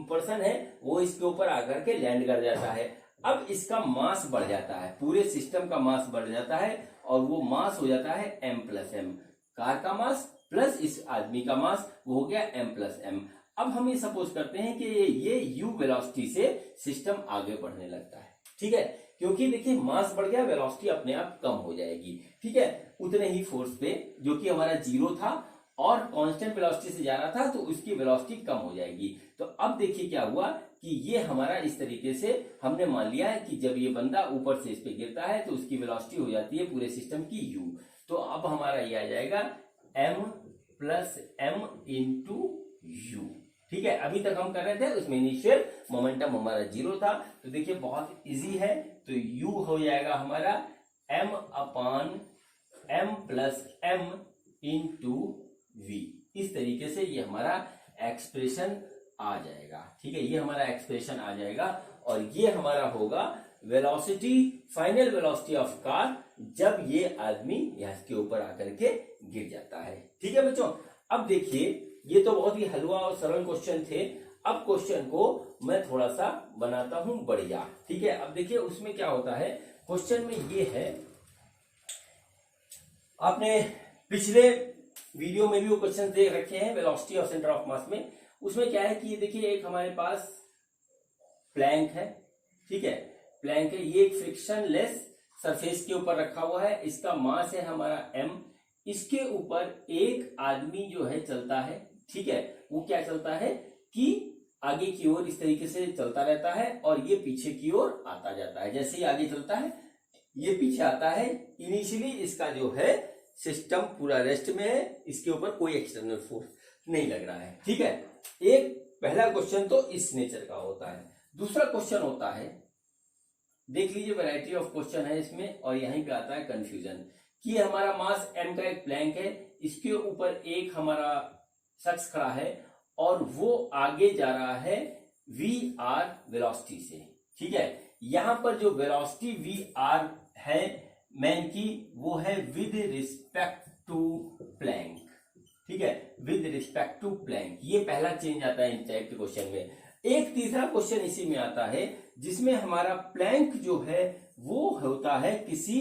पर्सन है वो इसके ऊपर आकर के लैंड कर जाता है। अब इसका मास बढ़ जाता है, पूरे सिस्टम का मास बढ़ जाता है और वो मास हो जाता है m प्लस m, कार का मास प्लस इस आदमी का मास, वो हो गया m प्लस m। अब हम ये सपोज करते हैं कि ये u वेलोसिटी से सिस्टम आगे बढ़ने लगता है, ठीक है, क्योंकि देखिए मास बढ़ गया, वेलोसिटी अपने आप कम हो जाएगी, ठीक है, उतने ही फोर्स पे जो कि हमारा 0 था और कांस्टेंट वेलोसिटी से जा रहा था तो उसकी वेलोसिटी कम हो जाएगी। तो अब देखिए क्या हुआ कि ये हमारा इस तरीके से हमने मान लिया है कि जब ये बंदा ऊपर से इस पे गिरता है तो उसकी वेलोसिटी हो जाती है पूरे सिस्टम की u। तो अब हमारा ये आ जाएगा m plus m into u, ठीक है। अभी तक हम कर रहे थे उसमें इनिशियल मोमेंटम हमारा 0 था, तो देखिए बहुत इजी है, तो u हो जाएगा हमारा m अपान m plus m into v। इस तरीके से ये हमारा एक्सप्रेशन आ जाएगा, ठीक है, ये हमारा एक्सप्रेशन आ जाएगा और ये हमारा होगा velocity, final velocity of car जब ये आदमी यहाँ के ऊपर आकर के गिर जाता है, ठीक है बच्चों। अब देखिए ये तो बहुत ही हलवा और सरल क्वेश्चन थे, अब क्वेश्चन को मैं थोड़ा सा बनाता हूं बढ़िया, ठीक है। अब देखिए उसमें क्या होता है, क्वेश्चन में ये है, आपने पिछले वीडियो में भी वो क्वेश्चन देख रखे हैं वेलोसिटी और सेंटर ऑफ मास में। उसमें क्या है कि ये देखिए एक हमारे पास प्लैंक है, ठीक है, प्लैंक है, ये एक फ्रिक्शनलेस सरफेस के ऊपर रखा हुआ है, इसका मास है हमारा m, इसके ऊपर एक आदमी जो है चलता है, ठीक है, वो क्या चलता है कि आगे की ओर इस तरीके से चलता रहता है और ये पीछे की ओर आता जाता है, जैसे ही आगे चलता है ये पीछे आता है। इनिशियली इसका जो है सिस्टम पूरा रेस्ट में है, इसके ऊपर कोई एक्सटर्नल फोर्स नहीं लग रहा है, ठीक है। एक पहला क्वेश्चन तो इस नेचर का होता है। दूसरा क्वेश्चन होता है, देख लीजिए वैरायटी ऑफ क्वेश्चन है इसमें, और यहीं पे आता है कंफ्यूजन कि हमारा मास m का एक प्लैंक है, इसके ऊपर एक हमारा शख्स खड़ा है और वो आगे जा रहा है vr वेलोसिटी से, ठीक है। यहां पर जो वेलोसिटी vr है मैन की, वो है विद रिस्पेक्ट टू प्लैंक, ठीक है, विद रिस्पेक्ट टू प्लैंक। ये पहला चेंज आता है इंटरेक्ट क्वेश्चन में। एक तीसरा क्वेश्चन इसी में आता है जिसमें हमारा प्लैंक जो है वो होता है किसी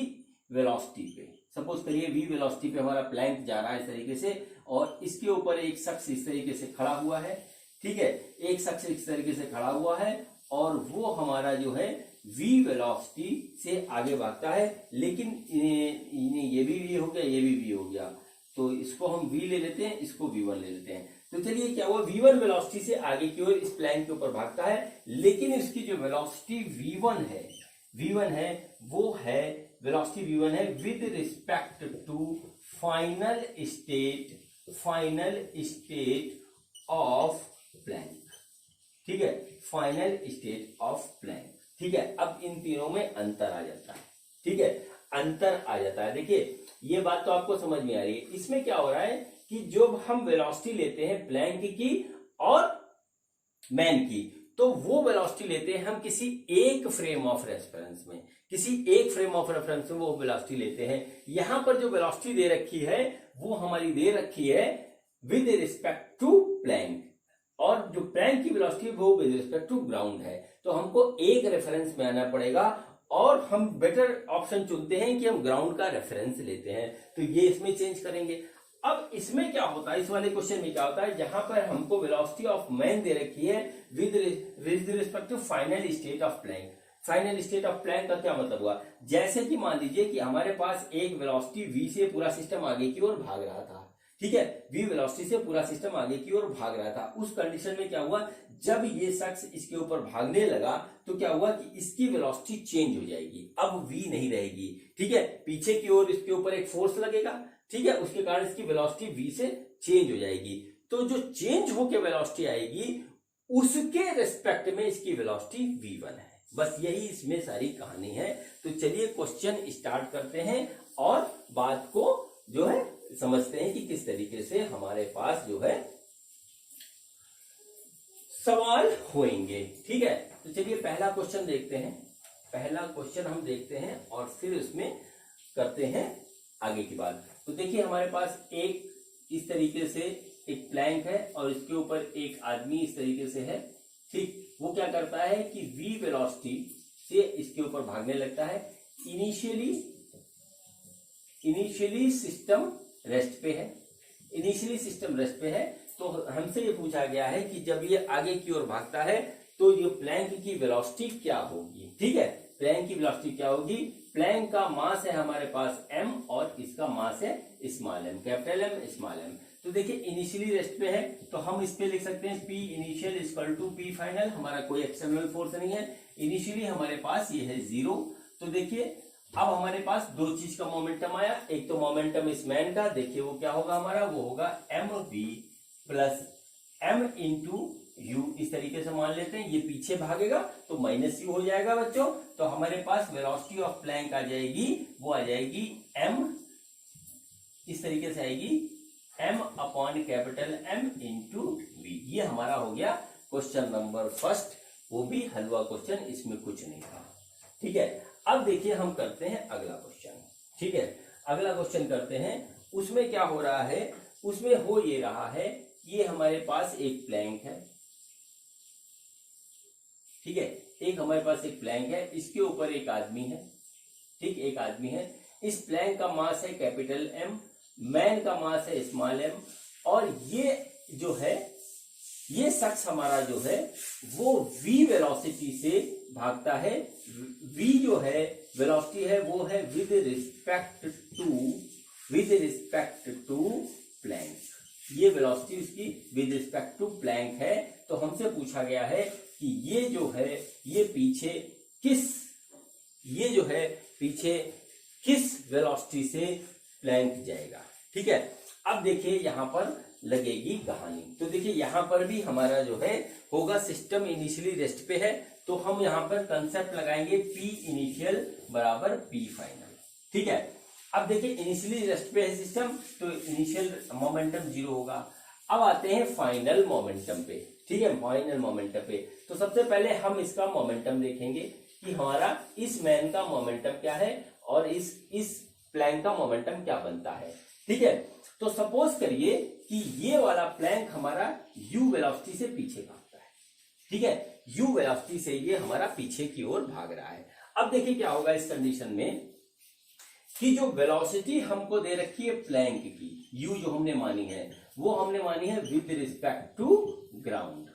वेलोसिटी पे, सपोज करिए v वेलोसिटी पे हमारा प्लैंक जा रहा है इस तरीके से और इसके ऊपर एक शख्स इस तरीके से खड़ा हुआ है, ठीक है, एक शख्स इस तरीके से खड़ा हुआ है और वो हमारा जो है v वेलोसिटी से आगे भागता है, लेकिन ये भी v हो गया, ये भी v हो गया, तो इसको हम v ले लेते हैं, इसको v1 ले लेते हैं। तो चलिए क्या हुआ, v1 वेलोसिटी से आगे की ओर इस प्लैंक के ऊपर भागता है, लेकिन इसकी जो वेलोसिटी v1 है वो है वेलोसिटी v1 है with respect to final state of plank, ठीक है, फाइनल स्टेट ऑफ प्लैंक, ठीक है। अब इन तीनों में अंतर आ जाता है, ठीक है, अंतर आ जाता है। देखिए ये बात तो आपको समझ में आ रही है। इसमें क्या हो रहा है कि जब हम वेलोसिटी लेते हैं प्लैंक की और मैन की, तो वो वेलोसिटी लेते हैं हम किसी एक फ्रेम ऑफ रेफरेंस में, किसी एक फ्रेम ऑफ रेफरेंस में वो वेलोसिटी लेते हैं। यहां पर जो वेलोसिटी दे रखी है वो हमारी दे रखी है विद रिस्पेक्ट टू प्लैंक, और जो प्लैंक की वेलोसिटी वो विद रिस्पेक्ट टू ग्राउंड है। तो हमको एक रेफरेंस में आना पड़ेगा और हम बेटर ऑप्शन चुनते हैं कि हम ग्राउंड का रेफरेंस लेते हैं, तो ये इसमें चेंज करेंगे। अब इसमें क्या होता है, इस वाले क्वेश्चन में क्या होता है, जहां पर हमको वेलोसिटी ऑफ मैन दे रखी है with respect to final state of plank. Final state of plank का क्या मतलब हुआ, जैसे कि मान लीजिए कि हमारे पास एक वेलोसिटी v से पूरा सिस्टम आगे की ओर भाग रहा था, ठीक है, v वेलोसिटी से पूरा सिस्टम आगे की ओर भाग रहा था। उस कंडीशन में क्या हुआ, जब ये शख्स इसके ऊपर भागने लगा तो क्या हुआ कि इसकी वेलोसिटी चेंज हो जाएगी, अब v नहीं रहेगी, ठीक है, पीछे की ओर इसके ऊपर एक फोर्स लगेगा, ठीक है, उसके कारण इसकी वेलोसिटी v से चेंज हो जाएगी। तो जो चेंज होकर वेलोसिटी आएगी उसके रिस्पेक्ट में इसकी वेलोसिटी v1 है। बस यही इसमें सारी कहानी है। तो चलिए क्वेश्चन स्टार्ट करते हैं और बात को जो है समझते हैं कि किस तरीके से हमारे पास जो है सवाल होंगे, ठीक है। तो चलिए पहला क्वेश्चन देखते हैं, पहला क्वेश्चन हम देखते हैं और फिर उसमें करते हैं आगे की बात। तो देखिए हमारे पास एक इस तरीके से एक प्लैंक है और इसके ऊपर एक आदमी इस तरीके से है, ठीक, वो क्या करता है कि v वेलोसिटी से इसके ऊपर भागने लगता है। इनिशियली सिस्टम रेस्ट पे है, इनिशियली सिस्टम रेस्ट पे है, तो हमसे ये पूछा गया है कि जब ये आगे की ओर भागता है तो ये प्लैंक की वेलोसिटी क्या होगी। ठीक है, प्लैंक की वेलोसिटी क्या होगी। प्लैंक का मास है हमारे पास m और इसका मास है small m, capital M small m। तो देखिए इनिशियली रेस्ट पे है तो हम इस पे लिख सकते हैं P initial equal to P final. हमारा कोई एक्सटर्नल फोर्स नहीं है, इनिशियली हमारे पास ये है 0। तो देखिए अब हमारे पास दो चीज का मोमेंटम आया, एक तो मोमेंटम इस मैन का, देखिए वो क्या होगा हमारा, वो होगा mv plus m into u। इस तरीके से मान लेते हैं, ये पीछे भागेगा तो माइनस u हो जाएगा बच्चों। तो हमारे पास वेलोसिटी ऑफ प्लैंक आ जाएगी, वो आ जाएगी m, इस तरीके से आएगी m upon capital M into v। ये हमारा हो गया क्वेश्चन नंबर फर्स्ट, वो भी हलवा क्वेश्चन, इसमें कुछ नहीं था। ठीक है, अब देखिए हम करते हैं अगला क्वेश्चन। ठीक है, अगला क्वेश्चन करते हैं। उसमें क्या हो रहा है, उसमें हो ये रहा है, ये हमारे पास एक प्लैंक है। ठीक है, एक हमारे पास एक प्लैंक है, इसके ऊपर एक आदमी है। ठीक, एक आदमी है। इस प्लैंक का मास है कैपिटल M, मैन का मास है स्मॉल m, और ये जो है, ये शख्स हमारा जो है वो v वेलोसिटी से भागता है। v जो है वेलोसिटी है वो है विद रिस्पेक्ट टू प्लैंक। ये वेलोसिटी उसकी विद रिस्पेक्ट टू प्लैंक है। तो हमसे पूछा गया है कि ये जो है ये पीछे किस वेलोसिटी से प्लैंक जाएगा। ठीक है, अब देखिए यहां पर लगेगी कहानी। तो देखिए यहां पर भी हमारा जो है होगा, सिस्टम इनिशियली रेस्ट पे है तो हम यहां पर कंसेप्ट लगाएंगे P इनिशियल बराबर P फाइनल। ठीक है, अब देखिए इनिशियली रेस्ट पे है सिस्टम तो इनिशियल मोमेंटम 0 होगा। अब आते हैं फाइनल मोमेंटम पे। ठीक है, फाइनल मोमेंटम पे तो सबसे पहले हम इसका मोमेंटम देखेंगे कि हमारा इस मैन का मोमेंटम क्या है और इस प्लैंक का मोमेंटम क्या बनता है। ठीक है, तो सपोज करिए कि ये वाला प्लैंक हमारा u वेलोसिटी से पीछे भागता है। ठीक है, u वेलोसिटी से ये हमारा पीछे की ओर भाग रहा है। अब देखिए क्या होगा इस कंडीशन में कि जो वेलोसिटी हमको दे रखी है प्लैंक की, u जो हमने मानी है वो हमने मानी है विद रिस्पेक्ट टू ग्राउंड,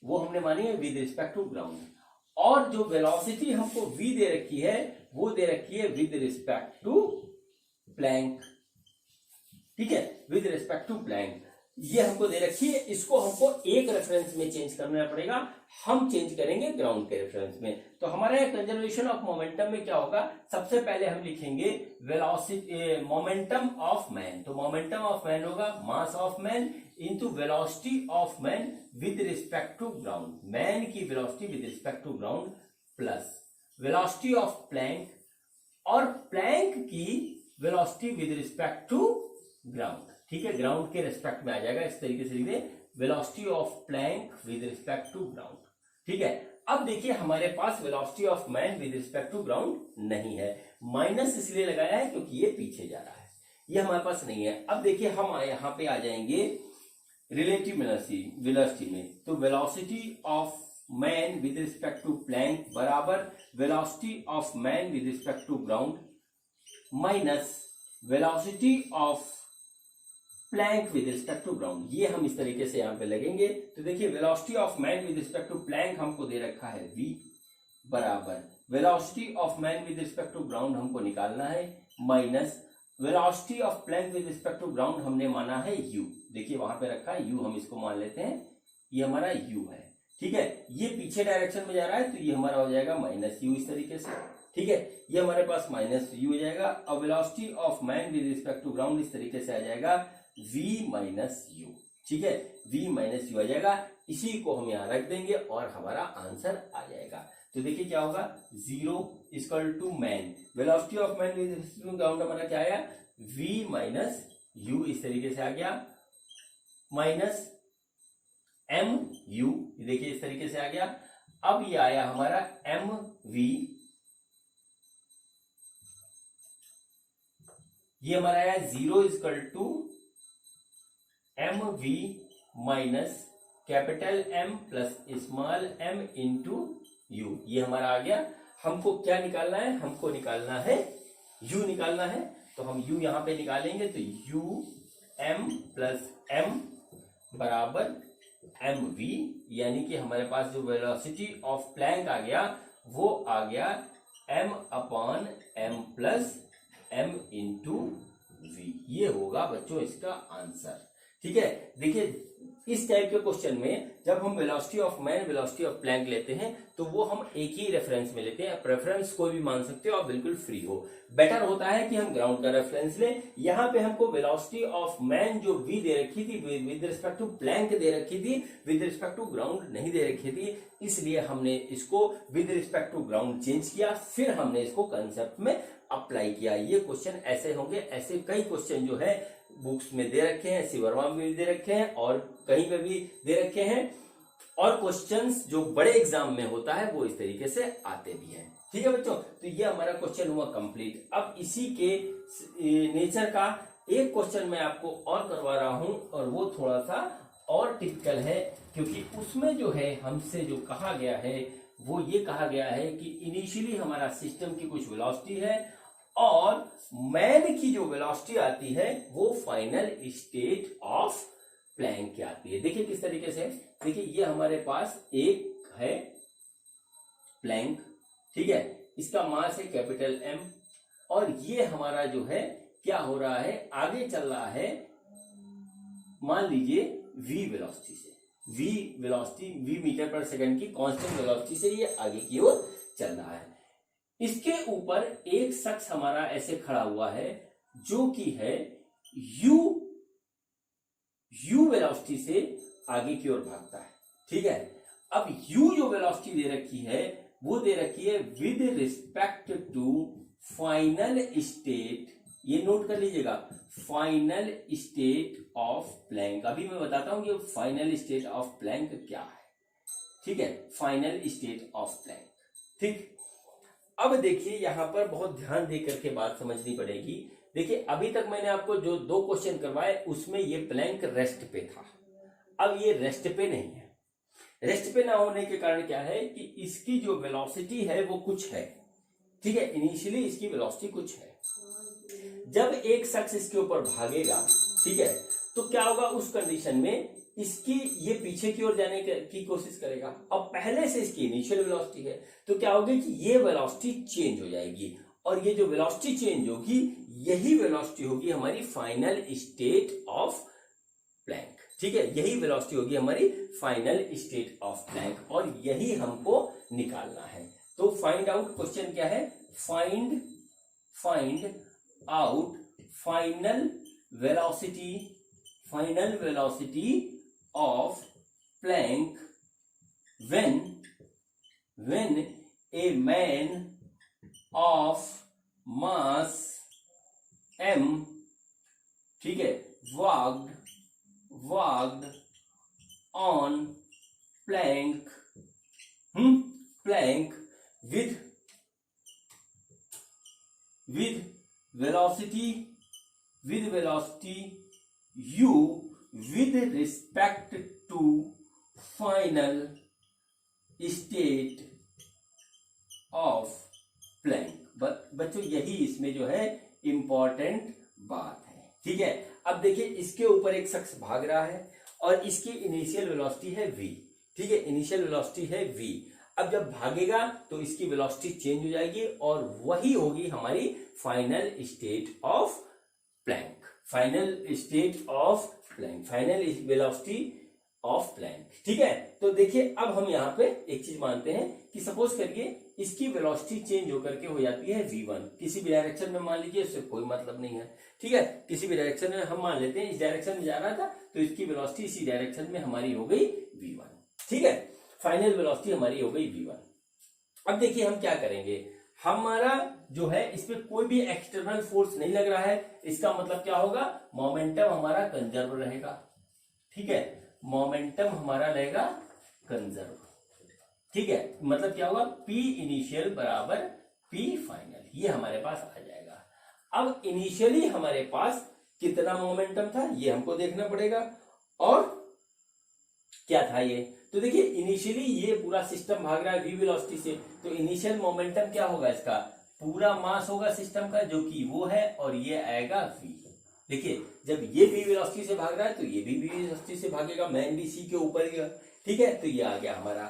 वो हमने मानी है विद रिस्पेक्ट टू ग्राउंड। और जो वेलोसिटी हमको v दे रखी है वो दे रखी है विद रिस्पेक्ट टू प्लैंक। ठीक है, विद रिस्पेक्ट टू प्लैंक ये हमको दे रखी है, इसको हमको एक रेफरेंस में चेंज करना पड़ेगा। हम चेंज करेंगे ग्राउंड के रेफरेंस में। तो हमारे कंजर्वेशन ऑफ मोमेंटम में क्या होगा, सबसे पहले हम लिखेंगे वेलोसिटी मोमेंटम ऑफ मैन। तो मोमेंटम ऑफ मैन होगा mass of man into velocity of man with respect to ground. Man की velocity with respect to ground plus velocity of plank और प्लैंक की velocity with respect to ground. ठीक है, ground के respect में आ जाएगा, इस तरीके से लिखे velocity of plank with respect to ground. ठीक है, अब देखिए हमारे पास velocity of man with respect to ground नहीं है, माइनस इसलिए लगाया है क्योंकि ये पीछे जा रहा है, ये हमारे पास नहीं है। अब देखिए हम यहाँ पे आ जाएंगे रिलेटिव वेलोसिटी में। तो velocity of man with respect to plank बराबर velocity of man with respect to ground minus velocity of plank with respect to ground. ये हम इस तरीके से यहां पे लगेंगे। तो देखिए velocity of man with respect to plank हमको दे रखा है v बराबर velocity of man with respect to ground हमको निकालना है minus velocity of plank with respect to ground हमने माना है u। देखिए वहां पे रखा है u, हम इसको मान लेते हैं, ये हमारा u है। ठीक है, ये पीछे डायरेक्शन में जा रहा है तो ये हमारा हो जाएगा माइनस u इस तरीके से। ठीक है, ये हमारे पास माइनस u हो जाएगा। अब velocity of man with respect to ground इस तरीके से आ जाएगा v माइनस u। ठीक है, v माइनस u आ जाएगा, इसी को हम यहाँ रख देंगे और हमारा आंसर आ जाएगा। तो देखिए क्या होगा, 0 equal to man, velocity of man with respect to ground हमारा क्या आया, v माइनस u इस तरीके से आ गया, माइनस m u, देखिए इस तरीके से आ गया। अब ये आया हमारा m v, ये हमारा आया 0 equal to M V minus capital M plus small m into U. ये हमारा आ गया। हमको क्या निकालना है, हमको निकालना है u निकालना है। तो हम u यहां पे निकालेंगे तो u m प्लस m बराबर mv, यानी कि हमारे पास जो वेलोसिटी ऑफ प्लैंक आ गया वो आ गया m/m plus m into we. ये होगा बच्चों इसका आंसर। ठीक है, देखिए इस टाइप के क्वेश्चन में जब हम velocity of man, velocity of Planck लेते हैं तो वो हम एक ही रेफरेंस में लेते हैं। प्रेफरेंस कोई भी मान सकते हो, आप बिल्कुल फ्री हो। बेटर होता है कि हम ग्राउंड का रेफरेंस लें। यहाँ पे हमको वेलोसिटी ऑफ मैन जो v दे रखी थी विद रिस्पेक्ट टू प्लैंक दे रखी थी, विद रिस्पेक्ट टू ग्राउंड नहीं दे रखी थी, इसलिए हमने इसको with respect to ground change किया, फिर हमने इसको कंसेप्ट में अप्लाई किया। ये क्वेश्चन ऐसे होंगे, ऐसे कई क्वेश्चन जो है बुक्स में दे रखे हैं, सिवरवा में भी दे रखे हैं और कहीं पे भी दे रखे हैं, और क्वेश्चंस जो बड़े एग्जाम में होता है वो इस तरीके से आते भी हैं। ठीक है बच्चों, तो ये हमारा क्वेश्चन हुआ कंप्लीट। अब इसी के नेचर का एक क्वेश्चन मैं आपको और करवा रहा हूं, और वो थोड़ा सा और टिपिकल है, क्योंकि उसमें जो है हमसे जो कहा गया है वो ये कहा गया है कि इनिशियली हमारा सिस्टम की कुछ वेलोसिटी है और मैन की जो वेलोसिटी आती है वो फाइनल स्टेट ऑफ प्लैंक की आती है। देखिए किस तरीके से, देखिए ये हमारे पास एक है प्लैंक, ठीक है, इसका मास है कैपिटल M, और ये हमारा जो है क्या हो रहा है, आगे चल रहा है मान लीजिए v वेलोसिटी से, v वेलोसिटी v मीटर पर सेकंड की कांस्टेंट वेलोसिटी से ये आगे की ओर चल रहा है। इसके ऊपर एक शख्स हमारा ऐसे खड़ा हुआ है जो कि है u वेलोसिटी से आगे की ओर भागता है। ठीक है, अब u जो वेलोसिटी दे रखी है वो दे रखी है with respect to final state, ये नोट कर लीजिएगा, फाइनल स्टेट ऑफ प्लैंक। अभी मैं बताता हूं कि फाइनल स्टेट ऑफ प्लैंक क्या है। ठीक है, फाइनल स्टेट ऑफ प्लैंक। ठीक, अब देखिए यहां पर बहुत ध्यान दे करके बात समझनी पड़ेगी। देखिए अभी तक मैंने आपको जो दो क्वेश्चन करवाए उसमें ये प्लैंक रेस्ट पे था, अब ये रेस्ट पे नहीं है। रेस्ट पे ना होने के कारण क्या है कि इसकी जो वेलोसिटी है वो कुछ है। ठीक है, इनिशियली इसकी वेलोसिटी कुछ है। जब एक शख्स इसके ऊपर भागेगा, ठीक है, तो क्या होगा उस कंडीशन में, इसकी ये पीछे की ओर जाने की कोशिश करेगा। अब पहले से इसकी इनिशियल वेलोसिटी है तो क्या होगी कि ये वेलोसिटी चेंज हो जाएगी, और ये जो वेलोसिटी चेंज होगी यही वेलोसिटी होगी हमारी फाइनल स्टेट ऑफ प्लैंक। ठीक है, यही वेलोसिटी होगी हमारी फाइनल स्टेट ऑफ प्लैंक, और यही हमको निकालना है। तो फाइंड आउट क्वेश्चन क्या है, find out final velocity of Planck when a man of mass m, ठीक है, walked on plank with velocity u with respect to final state of Planck. बच्चों यही इसमें जो है इंपॉर्टेंट बात है। ठीक है, अब देखिए इसके ऊपर एक शख्स भाग रहा है और इसकी इनिशियल वेलोसिटी है v। ठीक है, इनिशियल वेलोसिटी है v। अब जब भागेगा तो इसकी वेलोसिटी चेंज हो जाएगी और वही होगी हमारी final state of plank, final velocity of plank. ठीक है, तो देखिए अब हम यहाँ पे एक चीज मानते हैं कि सपोज करिए इसकी वेलोसिटी चेंज होकर के हो जाती है v1, किसी भी डायरेक्शन में मान लीजिए, उससे कोई मतलब नहीं है। ठीक है, किसी भी डायरेक्शन में हम मान लेते हैं इस डायरेक्शन में जा रहा था तो इसकी वेलोसिटी इसी डायरेक्शन में हमारी हो गई v1। ठीक है, फाइनल वेलोसिटी हमारी हो गई v1। अब देखिए हम क्या करेंगे, हमारा जो है इसमें कोई भी एक्सटर्नल फोर्स नहीं लग रहा है, इसका मतलब क्या होगा, मोमेंटम हमारा कंजर्व रहेगा। ठीक है, मोमेंटम हमारा रहेगा कंजर्व। ठीक है, मतलब क्या होगा, P इनिशियल बराबर P फाइनल, ये हमारे पास आ जाएगा। अब इनिशियली हमारे पास कितना मोमेंटम था ये हमको देखना पड़ेगा, और क्या था ये, तो देखिए इनिशियली ये पूरा सिस्टम भाग रहा है v वेलोसिटी से, तो इनिशियल मोमेंटम क्या होगा, इसका पूरा मास होगा सिस्टम का जो कि वो है, और ये आएगा v। देखिए जब ये v वेलोसिटी से भाग रहा है तो ये भी v वेलोसिटी से भागेगा, मैन भी c के ऊपर ही है, ठीक है। तो ये आ गया हमारा।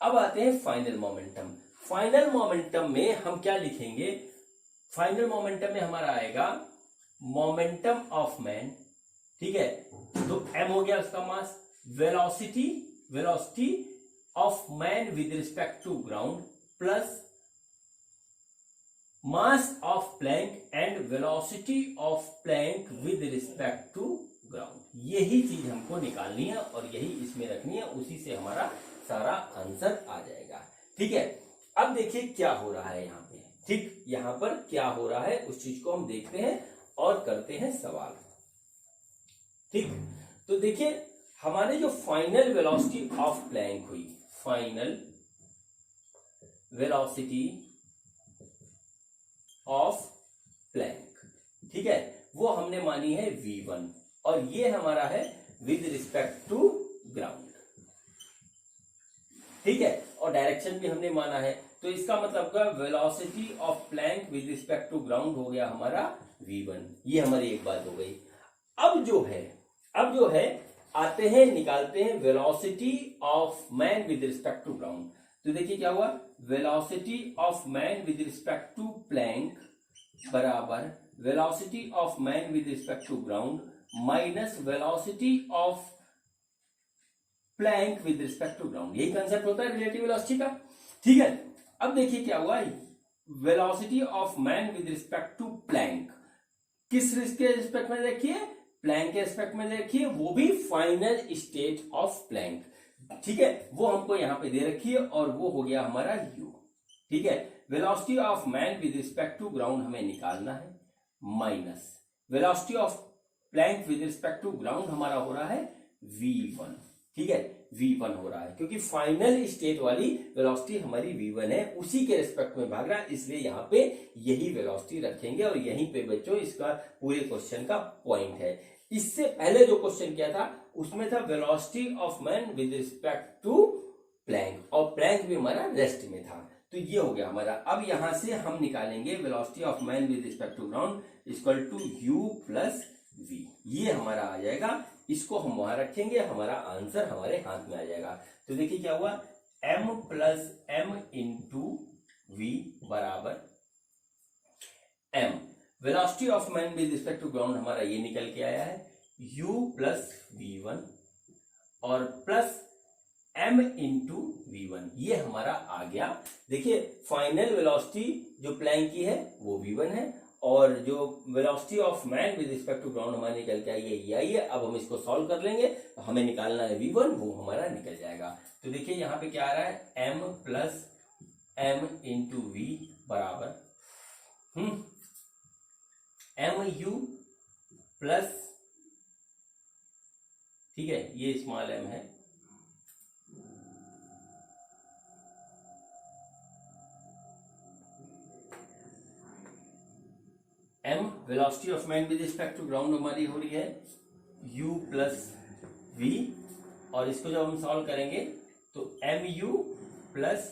अब आते हैं फाइनल मोमेंटम। फाइनल मोमेंटम में हम क्या लिखेंगे? फाइनल मोमेंटम में हमारा आएगा मोमेंटम ऑफ मैन, ठीक है। तो m हो गया उसका mass, velocity of man with respect to ground plus mass of plank and velocity of plank with respect to ground. यही चीज हमको निकालनी है और यही इसमें रखनी है, उसी से हमारा सारा आंसर आ जाएगा, ठीक है। अब देखिए क्या हो रहा है यहाँ पे, ठीक, यहाँ पर क्या हो रहा है उस चीज को हम देखते हैं और करते हैं सवाल, ठीक। तो देखिए हमारे जो फाइनल वेलोसिटी ऑफ प्लैंक हुई, फाइनल वेलोसिटी ऑफ प्लैंक, ठीक है, वो हमने मानी है v1 और ये हमारा है विद रिस्पेक्ट टू ग्राउंड, ठीक है। और डायरेक्शन भी हमने माना है, तो इसका मतलब का velocity of plank with respect to ground हो गया हमारा v1। ये हमारी एक बात हो गई। अब जो है आते हैं निकालते हैं velocity of man with respect to ground. तो देखिए क्या हुआ, velocity of man with respect to plank बराबर velocity of man with respect to ground minus velocity of plank with respect to ground. यही कंसेप्ट होता है रिलेटिव वेलोसिटी का, ठीक है। अब देखिए क्या हुआ, velocity of man with respect to plank किस के रिस्पेक्ट में देखिए, प्लैंक के रिस्पेक्ट में देखिए, वो भी फाइनल स्टेट ऑफ प्लैंक, ठीक है। वो हमको यहां पे दे रखी है और वो हो गया हमारा u, ठीक है। Velocity of man with respect to ground हमें निकालना है minus velocity of plank with respect to ground हमारा हो रहा है v1, ठीक है, v1 हो रहा है क्योंकि फाइनल स्टेट वाली वेलोसिटी हमारी v1 है, उसी के रिस्पेक्ट में भाग रहा है, इसलिए यहाँ पे यही वेलोसिटी रखेंगे और यहीं पे बच्चों इसका पूरे क्वेश्चन का पॉइंट है। इससे पहले जो क्वेश्चन किया था उसमें था velocity of man with respect to plank और प्लैंक भी हमारा रेस्ट में था, तो ये हो गया हमारा। अब यहां से हम निकालेंगे velocity of man with respect to ground equal to u plus v, ये हमारा आ जाएगा। इसको हम वहां रखेंगे, हमारा आंसर हमारे हाथ में आ जाएगा। तो देखिए क्या हुआ, m plus m into v बराबर m, velocity of man with respect to ground हमारा ये निकल के आया है u प्लस v1 और प्लस m इंटू v1, ये हमारा आ गया। देखिए फाइनल वेलोसिटी जो प्लैंक की है वो v1 है और जो velocity of man with respect to ground हमारा निकल के आई है ये आई है। अब हम इसको सॉल्व कर लेंगे, तो हमें निकालना है v1, वो हमारा निकल जाएगा। तो देखिए यहाँ पे क्या आ रहा है, m plus m into v बराबर mu प्लस, ठीक है, ये स्मॉल m है, m velocity of man with respect to ground हमारी हो रही है u प्लस v और इसको जब हम सॉल्व करेंगे तो mu plus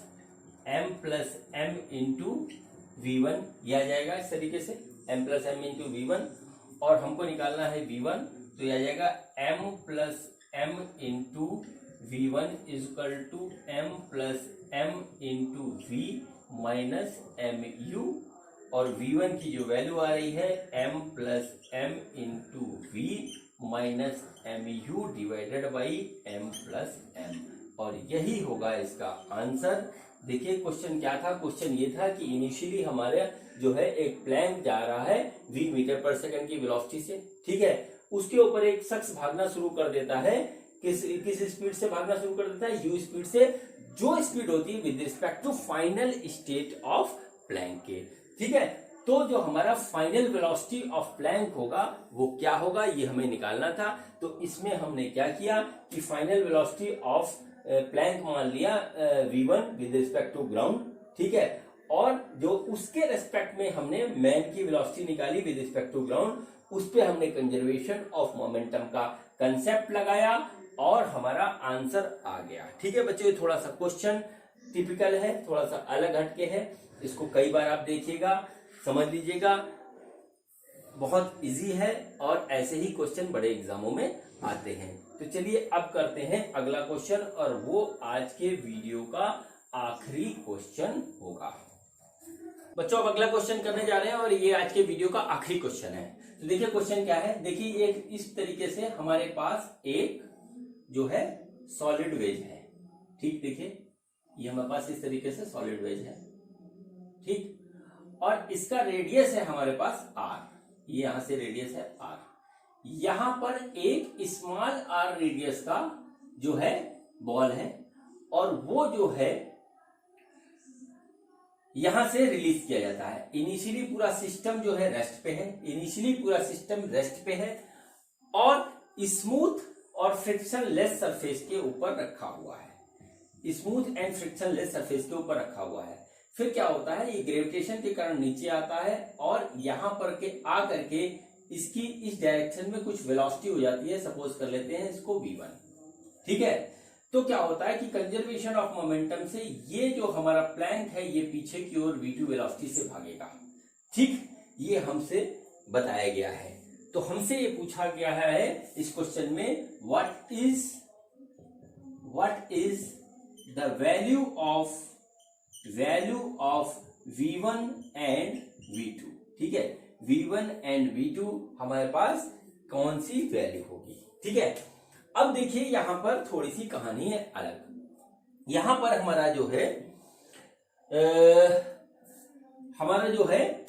m into v1 ये आ जाएगा इस तरीके से, m plus m into v1 और हमको निकालना है v1, तो ये आ जाएगा m plus m into v1 is equal to m plus m into v minus mu और v1 की जो वैल्यू आ रही है m plus m into v minus mu divided by m plus m, और यही होगा इसका आंसर। देखिए क्वेश्चन क्या था, क्वेश्चन ये था कि इनिशियली हमारे जो है एक प्लैंक जा रहा है v मीटर पर सेकंड की वेलोसिटी से, ठीक है, उसके ऊपर एक शख्स भागना शुरू कर देता है, किस स्पीड से भागना शुरू कर देता है, u स्पीड से, जो स्पीड होती है with respect to final state of plank के, ठीक है। तो जो हमारा फाइनल वेलोसिटी ऑफ प्लैंक होगा वो क्या होगा, ये हमें निकालना था। तो इसमें हमने क्या किया कि फाइनल वेलोसिटी ऑफ प्लैंक मान लिया v1 with respect to ground, ठीक है, और जो उसके रेस्पेक्ट में हमने मैन की वेलोसिटी निकाली विद रिस्पेक्ट टू ग्राउंड, उस पे हमने कंजर्वेशन ऑफ मोमेंटम का कंसेप्ट लगाया और हमारा आंसर आ गया। ठीक है बच्चों, ये थोड़ा सा क्वेश्चन टिपिकल है, थोड़ा सा अलग हटके है, इसको कई बार आप देखिएगा, समझ लीजिएगा। बहुत इजी है और ऐसे ही क्वेश्चन बड़े एग्जामों में आते हैं। तो चलिए अब करते हैं अगला क्वेश्चन, और वो आज के वीडियो का आखिरी क्वेश्चन होगा। बच्चों अब अगला क्वेश्चन करने जा रहे हैं और ये आज के वीडियो का आखिरी क्वेश्चन है। तो देखिए क्वेश्चन क्या है। देखिए एक इस तरीके से हमारे पास एक जो है सॉलिड वेज है। ठीक, देखिए ये हमारे पास इस तरीके से सॉलिड वेज है। ठीक, और इसका रेडियस है हमारे पास r, ये यहां से रेडियस है r। यहां पर एक स्मॉल r रेडियस का जो है बॉल है, और वो जो है यहां से रिलीज किया जाता है। इनिशियली पूरा सिस्टम जो है रेस्ट पे है, इनिशियली पूरा सिस्टम रेस्ट पे है और स्मूथ और फ्रिक्शन लेस सरफेस के ऊपर रखा हुआ है। Smooth and friction less surface के ऊपर रखा हुआ है। फिर क्या होता है, ये ग्रेविटेशन के कारण नीचे आता है और यहां पर के आ करके इसकी इस डायरेक्शन में कुछ वेलोसिटी हो जाती है। सपोज कर लेते हैं इसको v1। ठीक है, तो क्या होता है कि कंजर्वेशन ऑफ मोमेंटम से ये जो हमारा प्लैंक है ये पीछे की ओर v2 वेलोसिटी से भागेगा। ठीक, ये हमसे बताया गया है। तो हमसे ये पूछा गया है इस क्वेश्चन में what is the value of v1 and v2। ठीक है, v1 एंड v2 हमारे पास कौन सी वैल्यू होगी। ठीक है, अब देखिए यहां पर थोड़ी सी कहानी है अलग। यहां पर हमारा जो है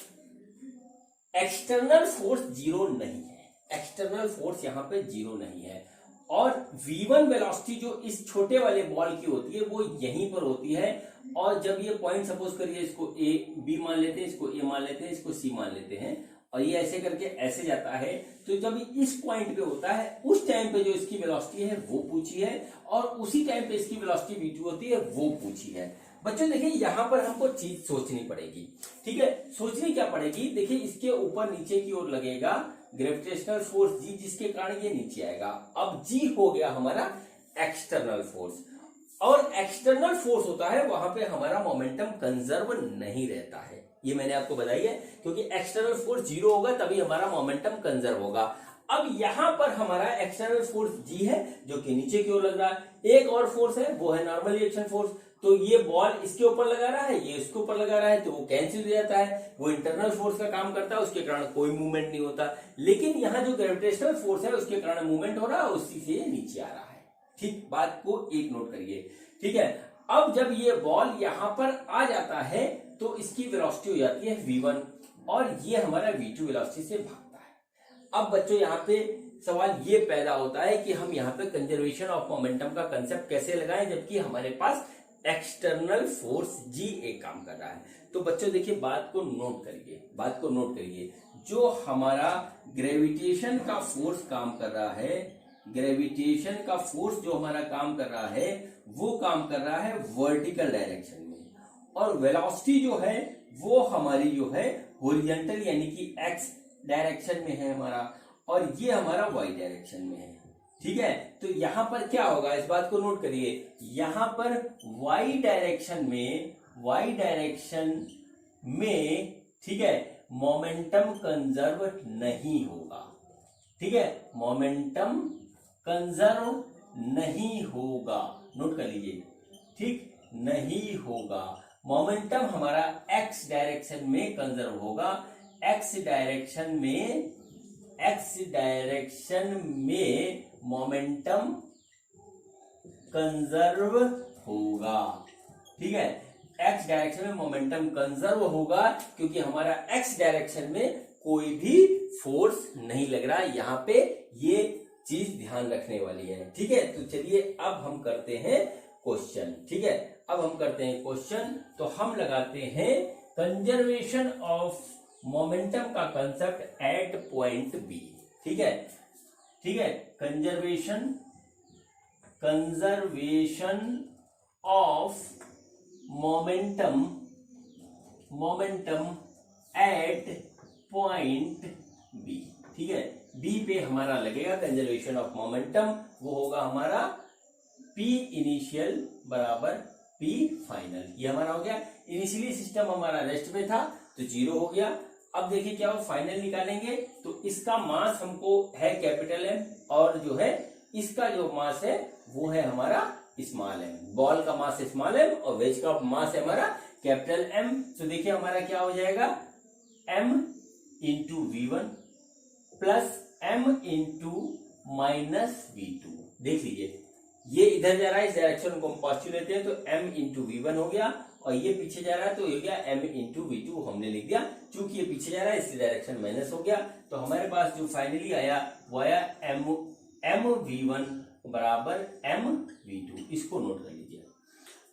एक्सटर्नल फोर्स जीरो नहीं है। एक्सटर्नल फोर्स यहां पे जीरो नहीं है, और v1 वेलोसिटी जो इस छोटे वाले बॉल की होती है वो यहीं पर होती है। और जब ये पॉइंट सपोज करिए इसको a b मान लेते हैं, इसको a मान लेते हैं, इसको c मान लेते हैं, और ये ऐसे करके ऐसे जाता है। तो जब इस पॉइंट पे होता है उस टाइम पे जो इसकी वेलोसिटी है वो पूछी है, और उसी टाइम पे इसकी वेलोसिटी v2 होती है वो पूछी है। बच्चों देखिए यहां पर हमको चीज सोचनी पड़ेगी। ठीक है, सोचनी क्या पड़ेगी, देखिए इसके ऊपर नीचे की ओर लगेगा ग्रेविटेशनल फोर्स G, जिसके कारण ये नीचे आएगा। अब G हो गया हमारा एक्सटर्नल फोर्स, और एक्सटर्नल फोर्स होता है वहां पे हमारा मोमेंटम कंजर्व नहीं रहता है। ये मैंने आपको बताई है, क्योंकि एक्सटर्नल फोर्स जीरो होगा तभी हमारा मोमेंटम कंजर्व होगा। अब यहां पर हमारा एक्सटर्नल फोर्स G है जो कि नीचे की ओर लग रहा है। एक और फोर्स है वो है नॉर्मल रिएक्शन फोर्स। तो ये बॉल इसके ऊपर लगा रहा है, ये इसके ऊपर लगा रहा है, तो वो कैंसिल हो जाता है। वो इंटरनल फोर्स का काम करता है, उसके कारण कोई मूवमेंट नहीं होता। लेकिन यहाँ जो ग्रेविटेशनल फोर्स है उसके कारण मूवमेंट हो रहा है, उसी से ये नीचे आ रहा है। ठीक, बात को एक नोट करिए। ठीक है, अब जब ये बॉल यहां पर आ जाता है तो इसकी वेलोसिटी हो जाती है v1, और ये हमारा v2 वेलोसिटी से भागता है। अब बच्चों यहाँ पे सवाल ये पैदा होता है कि हम यहाँ पे कंजर्वेशन ऑफ मोमेंटम का कंसेप्ट कैसे लगाएं, जबकि हमारे पास एक्सटर्नल फोर्स G एक काम कर रहा है। तो बच्चों देखिए बात को नोट करिए। जो हमारा ग्रेविटेशन का फोर्स काम कर रहा है, ग्रेविटेशन का फोर्स जो हमारा काम कर रहा है वो काम कर रहा है वर्टिकल डायरेक्शन में, और वेलोसिटी जो है वो हमारी जो है हॉरिजॉन्टल यानी कि x डायरेक्शन में है हमारा, और ये हमारा y डायरेक्शन में है। ठीक है, तो यहां पर क्या होगा इस बात को नोट करिए। यहां पर y डायरेक्शन में ठीक है मोमेंटम कंजर्व नहीं होगा। ठीक है, मोमेंटम कंजर्व नहीं होगा, नोट कर लीजिए। ठीक, नहीं होगा। मोमेंटम हमारा x डायरेक्शन में कंजर्व होगा। x डायरेक्शन में मोमेंटम कंजर्व होगा। ठीक है, x डायरेक्शन में मोमेंटम कंजर्व होगा क्योंकि हमारा x डायरेक्शन में कोई भी फोर्स नहीं लग रहा। यहाँ पे ये चीज ध्यान रखने वाली है। ठीक है, तो चलिए अब हम करते हैं क्वेश्चन। ठीक है, अब हम करते हैं क्वेश्चन। तो हम लगाते हैं कंजर्वेशन ऑफ मोमेंटम का कंसेप्ट एट पॉइंट बी। ठीक है, conservation of momentum at point B. ठीक है, बी पे हमारा लगेगा कंजर्वेशन ऑफ मोमेंटम, वो होगा हमारा P इनिशियल बराबर P फाइनल। ये हमारा हो गया। इनिशियली सिस्टम हमारा रेस्ट में था तो जीरो हो गया। अब देखिए क्या हो, फाइनल निकालेंगे तो इसका मास हमको है कैपिटल एम, और जो है इसका जो मास है वो है हमारा स्मॉल एम। बॉल का मास स्मॉल एम और वेज का मास है हमारा कैपिटल एम। तो देखिए हमारा क्या हो जाएगा, m into V1 plus m into minus V2। देख लीजिए ये इधर जा रहा है, इस डायरेक्शन को हम पॉजिटिव लेते हैं तो m इंटू V1 हो गया, और ये पीछे जा रहा है तो हो गया m इंटू V2 हमने लिख दिया। चूंकि ये पीछे जा रहा है इसकी डायरेक्शन माइनस हो गया, तो हमारे पास जो फाइनली आया वो आया m V1 बराबर m V2। इसको नोट कर लीजिए।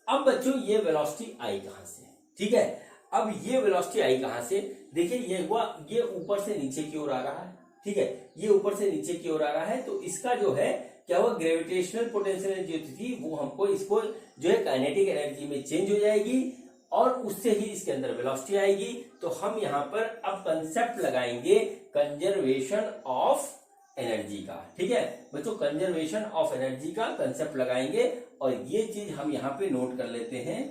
अब बच्चों ये वेलोसिटी आई कहां से, ठीक है। अब ये वेलोसिटी आई कहां से, देखिए ये हुआ, ये ऊपर से नीचे की ओर आ रहा है, ठीक है, ये ऊपर से नीचे की ओर आ रहा है, तो इसका जो है क्या हुआ, ग्रेविटेशनल पोटेंशियल एनर्जी थी वो हमको इसको जो है काइनेटिक एनर्जी में चेंज हो जाएगी, और उससे ही इसके अंदर वेलोसिटी आएगी। तो हम यहाँ पर अब कंसेप्ट लगाएंगे कंजर्वेशन ऑफ एनर्जी का, ठीक है बच्चों, कंजर्वेशन ऑफ एनर्जी का कंसेप्ट लगाएंगे। और ये चीज हम यहाँ पे नोट कर लेते हैं,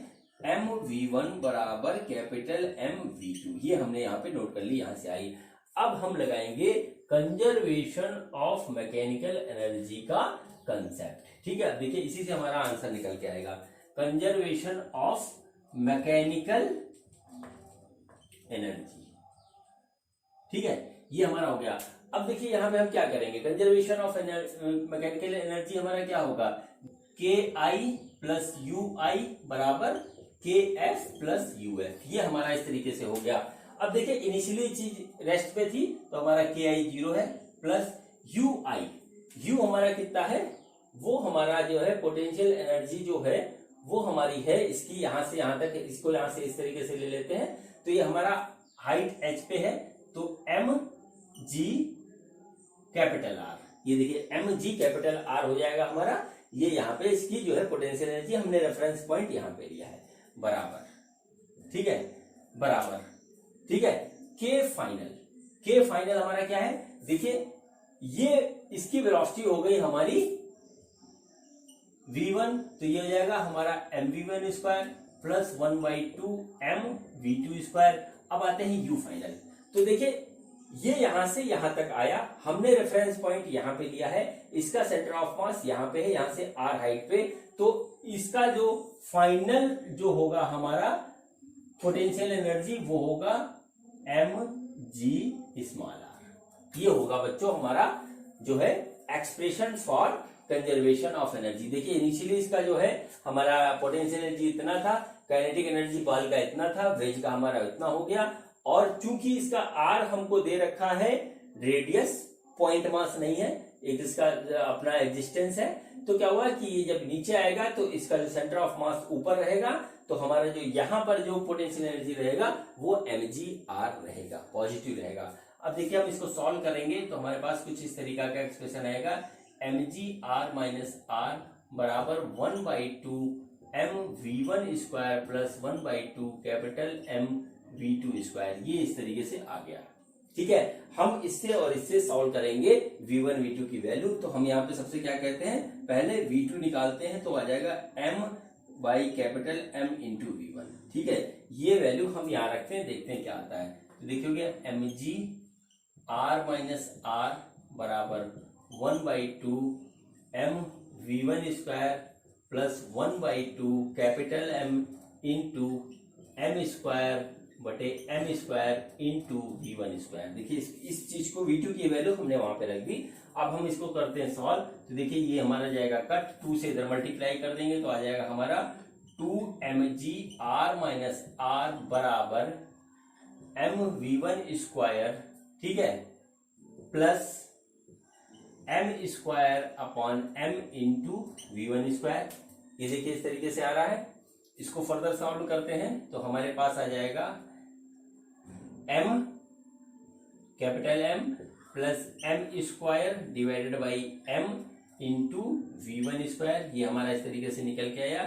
mv1 बराबर कैपिटल mv2, ये हमने यहाँ पे नोट कर ली, यहां से आई। अब हम लगाएंगे कंजर्वेशन ऑफ मैकेनिकल एनर्जी का कंसेप्ट, ठीक है। देखिए इसी से हमारा आंसर निकल के आएगा, कंजर्वेशन ऑफ मैकेनिकल एनर्जी, ठीक है, ये हमारा हो गया। अब देखिए यहां पे हम क्या करेंगे, कंजर्वेशन ऑफ मैकेनिकल एनर्जी हमारा क्या होगा, के आई प्लस यू आई बराबर के एफ प्लस यू एफ, ये हमारा इस तरीके से हो गया। अब देखिए इनिशियली चीज रेस्ट पे थी तो हमारा के आई 0 है, प्लस यू आई, यू हमारा कितना है, वो हमारा जो है पोटेंशियल एनर्जी जो है वो हमारी है इसकी यहां से यहां तक, इसको यहां से इस तरीके से ले लेते हैं, तो ये हमारा हाइट एच पे है, तो एम जी कैपिटल आर, ये देखिए एम जी कैपिटल आर हो जाएगा हमारा, ये यहाँ पे इसकी जो है पोटेंशियल एनर्जी हमने रेफरेंस पॉइंट यहाँ पे लिया है, बराबर, ठीक है, बराबर, ठीक है। के फाइनल हमारा क्या है, देखिए ये इसकी वेलोसिटी हो गई हमारी v1, तो ये हो जाएगा हमारा mv1 square plus 1/2 mv2 square. अब आते हैं u फाइनल, तो देखिए ये यहां से यहां तक आया, हमने रेफरेंस पॉइंट यहां पे लिया है, इसका सेंटर ऑफ मास यहां पे है, यहां से r हाइट पे, तो इसका जो फाइनल जो होगा हमारा पोटेंशियल एनर्जी वो होगा mg स्मॉल r, ये होगा बच्चों हमारा जो है expression for conservation of energy. देखिए इनिशियली इसका जो है हमारा पोटेंशियल एनर्जी इतना था, काइनेटिक एनर्जी बॉल का इतना था, वेज का हमारा इतना हो गया, और चूंकि इसका आर हमको दे रखा है रेडियस, पॉइंट मास नहीं है, एक इसका अपना एग्जिस्टेंस है, तो क्या हुआ कि ये जब नीचे आएगा तो इसका जो सेंटर ऑफ मास ऊपर रहेगा, तो हमारा जो यहाँ पर जो पोटेंशियल एनर्जी रहेगा वो mgr रहेगा, पॉजिटिव रहेगा। अब देखिए हम इसको सॉल्व करेंगे तो हमारे पास कुछ इस तरीका का एक्सप्रेशन आएगा, mgr माइनस r बराबर 1/2 mv1 square plus 1/2 capital mv2 square, ये इस तरीके से आ गया, ठीक है। हम इससे और इससे सॉल्व करेंगे v1 v2 की वैल्यू, तो हम यहाँ पे सबसे क्या कहते हैं, पहले v2 निकालते हैं, तो आ जाएगा m by capital m into v1, ठीक है, ये वैल्यू हम यहाँ रखते हैं, देखते हैं क्या आता है। तो देखिए mg r माइनस r बराबर 1/2 mv1 square plus 1/2 capital m into m square बटे m square into v1 square. देखिए इस चीज को v2 की वैल्यू हमने वहां पे रख दी। अब हम इसको करते हैं सॉल्व, तो देखिए ये हमारा जाएगा कट, 2 से इधर मल्टीप्लाई कर देंगे तो आ जाएगा हमारा 2mgr माइनस r बराबर mv1 स्क्वायर, ठीक है, plus m square upon m into v1 square. ये देखिए इस तरीके से आ रहा है, इसको फर्दर सॉल्व करते हैं तो हमारे पास आ जाएगा m capital M plus m square divided by m into v1 square, ये हमारा इस तरीके से निकल के आया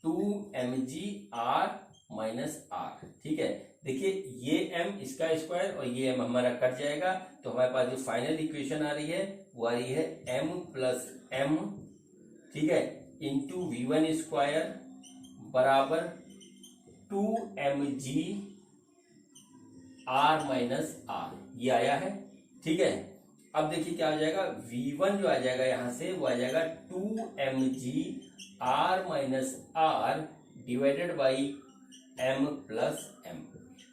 2mgr माइनस r, ठीक है। देखिए ये m इसका स्क्वायर और ये m हमारा कट जाएगा, तो हमारे पास जो फाइनल इक्वेशन आ रही है वो आ रही है m प्लस m, ठीक है, इंटू v1 स्क्वायर बराबर 2mgr आर माइनस आर, ये आया है। ठीक है, अब देखिए क्या हो जाएगा, v1 जो आ जाएगा यहां से वो आ जाएगा 2mg r minus R divided by m plus m।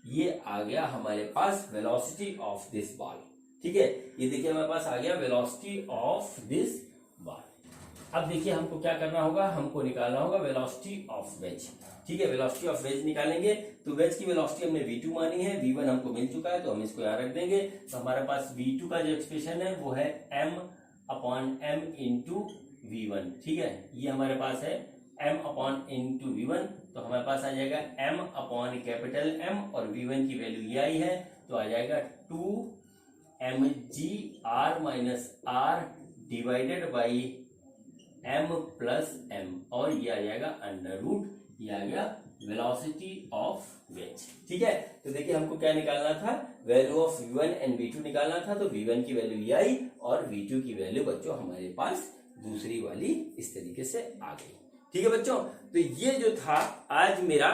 ये आ गया हमारे पास वेलोसिटी ऑफ दिस बॉल। ठीक है, ये देखिए हमारे पास आ गया वेलोसिटी ऑफ दिस बॉल। अब देखिए हमको क्या करना होगा, हमको निकालना होगा वेलोसिटी ऑफ वेज। ठीक है, वेलोसिटी ऑफ वेज निकालेंगे तो वेज की वेलोसिटी हमने v2 मानी है, v1 हमको मिल चुका है तो हम इसको यहाँ रख देंगे। तो हमारे पास v2 का जो एक्सप्रेशन है वो है m upon m into v1। ठीक है, ये हमारे पास है m अपॉन इंटू v1, तो हमारे पास आ जाएगा m अपॉन कैपिटल M और v1 की वैल्यू ये आई है तो आ जाएगा 2mg r minus R divided by m plus m, और ये आ जाएगा अंडर रूट, ये आ गया वेलोसिटी ऑफ वेज। ठीक है, तो देखिए हमको क्या निकालना था, value of v1 and v2 निकालना था, तो v1 की वैल्यू ये आई और v2 की वैल्यू बच्चों हमारे पास दूसरी वाली इस तरीके से आ गई। ठीक है बच्चों, तो ये जो था आज मेरा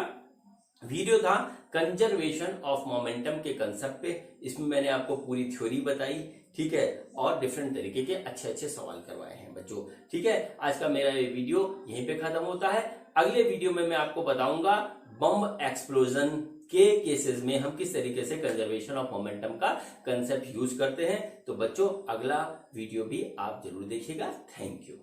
वीडियो था कंजर्वेशन ऑफ मोमेंटम के कंसेप्ट पे। इसमें मैंने आपको पूरी थ्योरी बताई, ठीक है, और डिफरेंट तरीके के अच्छे अच्छे सवाल करवाए हैं बच्चों। ठीक है, आज का मेरा ये वीडियो यहीं पे खत्म होता है। अगले वीडियो में मैं आपको बताऊंगा बम एक्सप्लोजन के केसेस में हम किस तरीके से कंजर्वेशन ऑफ मोमेंटम का कंसेप्ट यूज करते हैं। तो बच्चों अगला वीडियो भी आप जरूर देखिएगा। Thank you.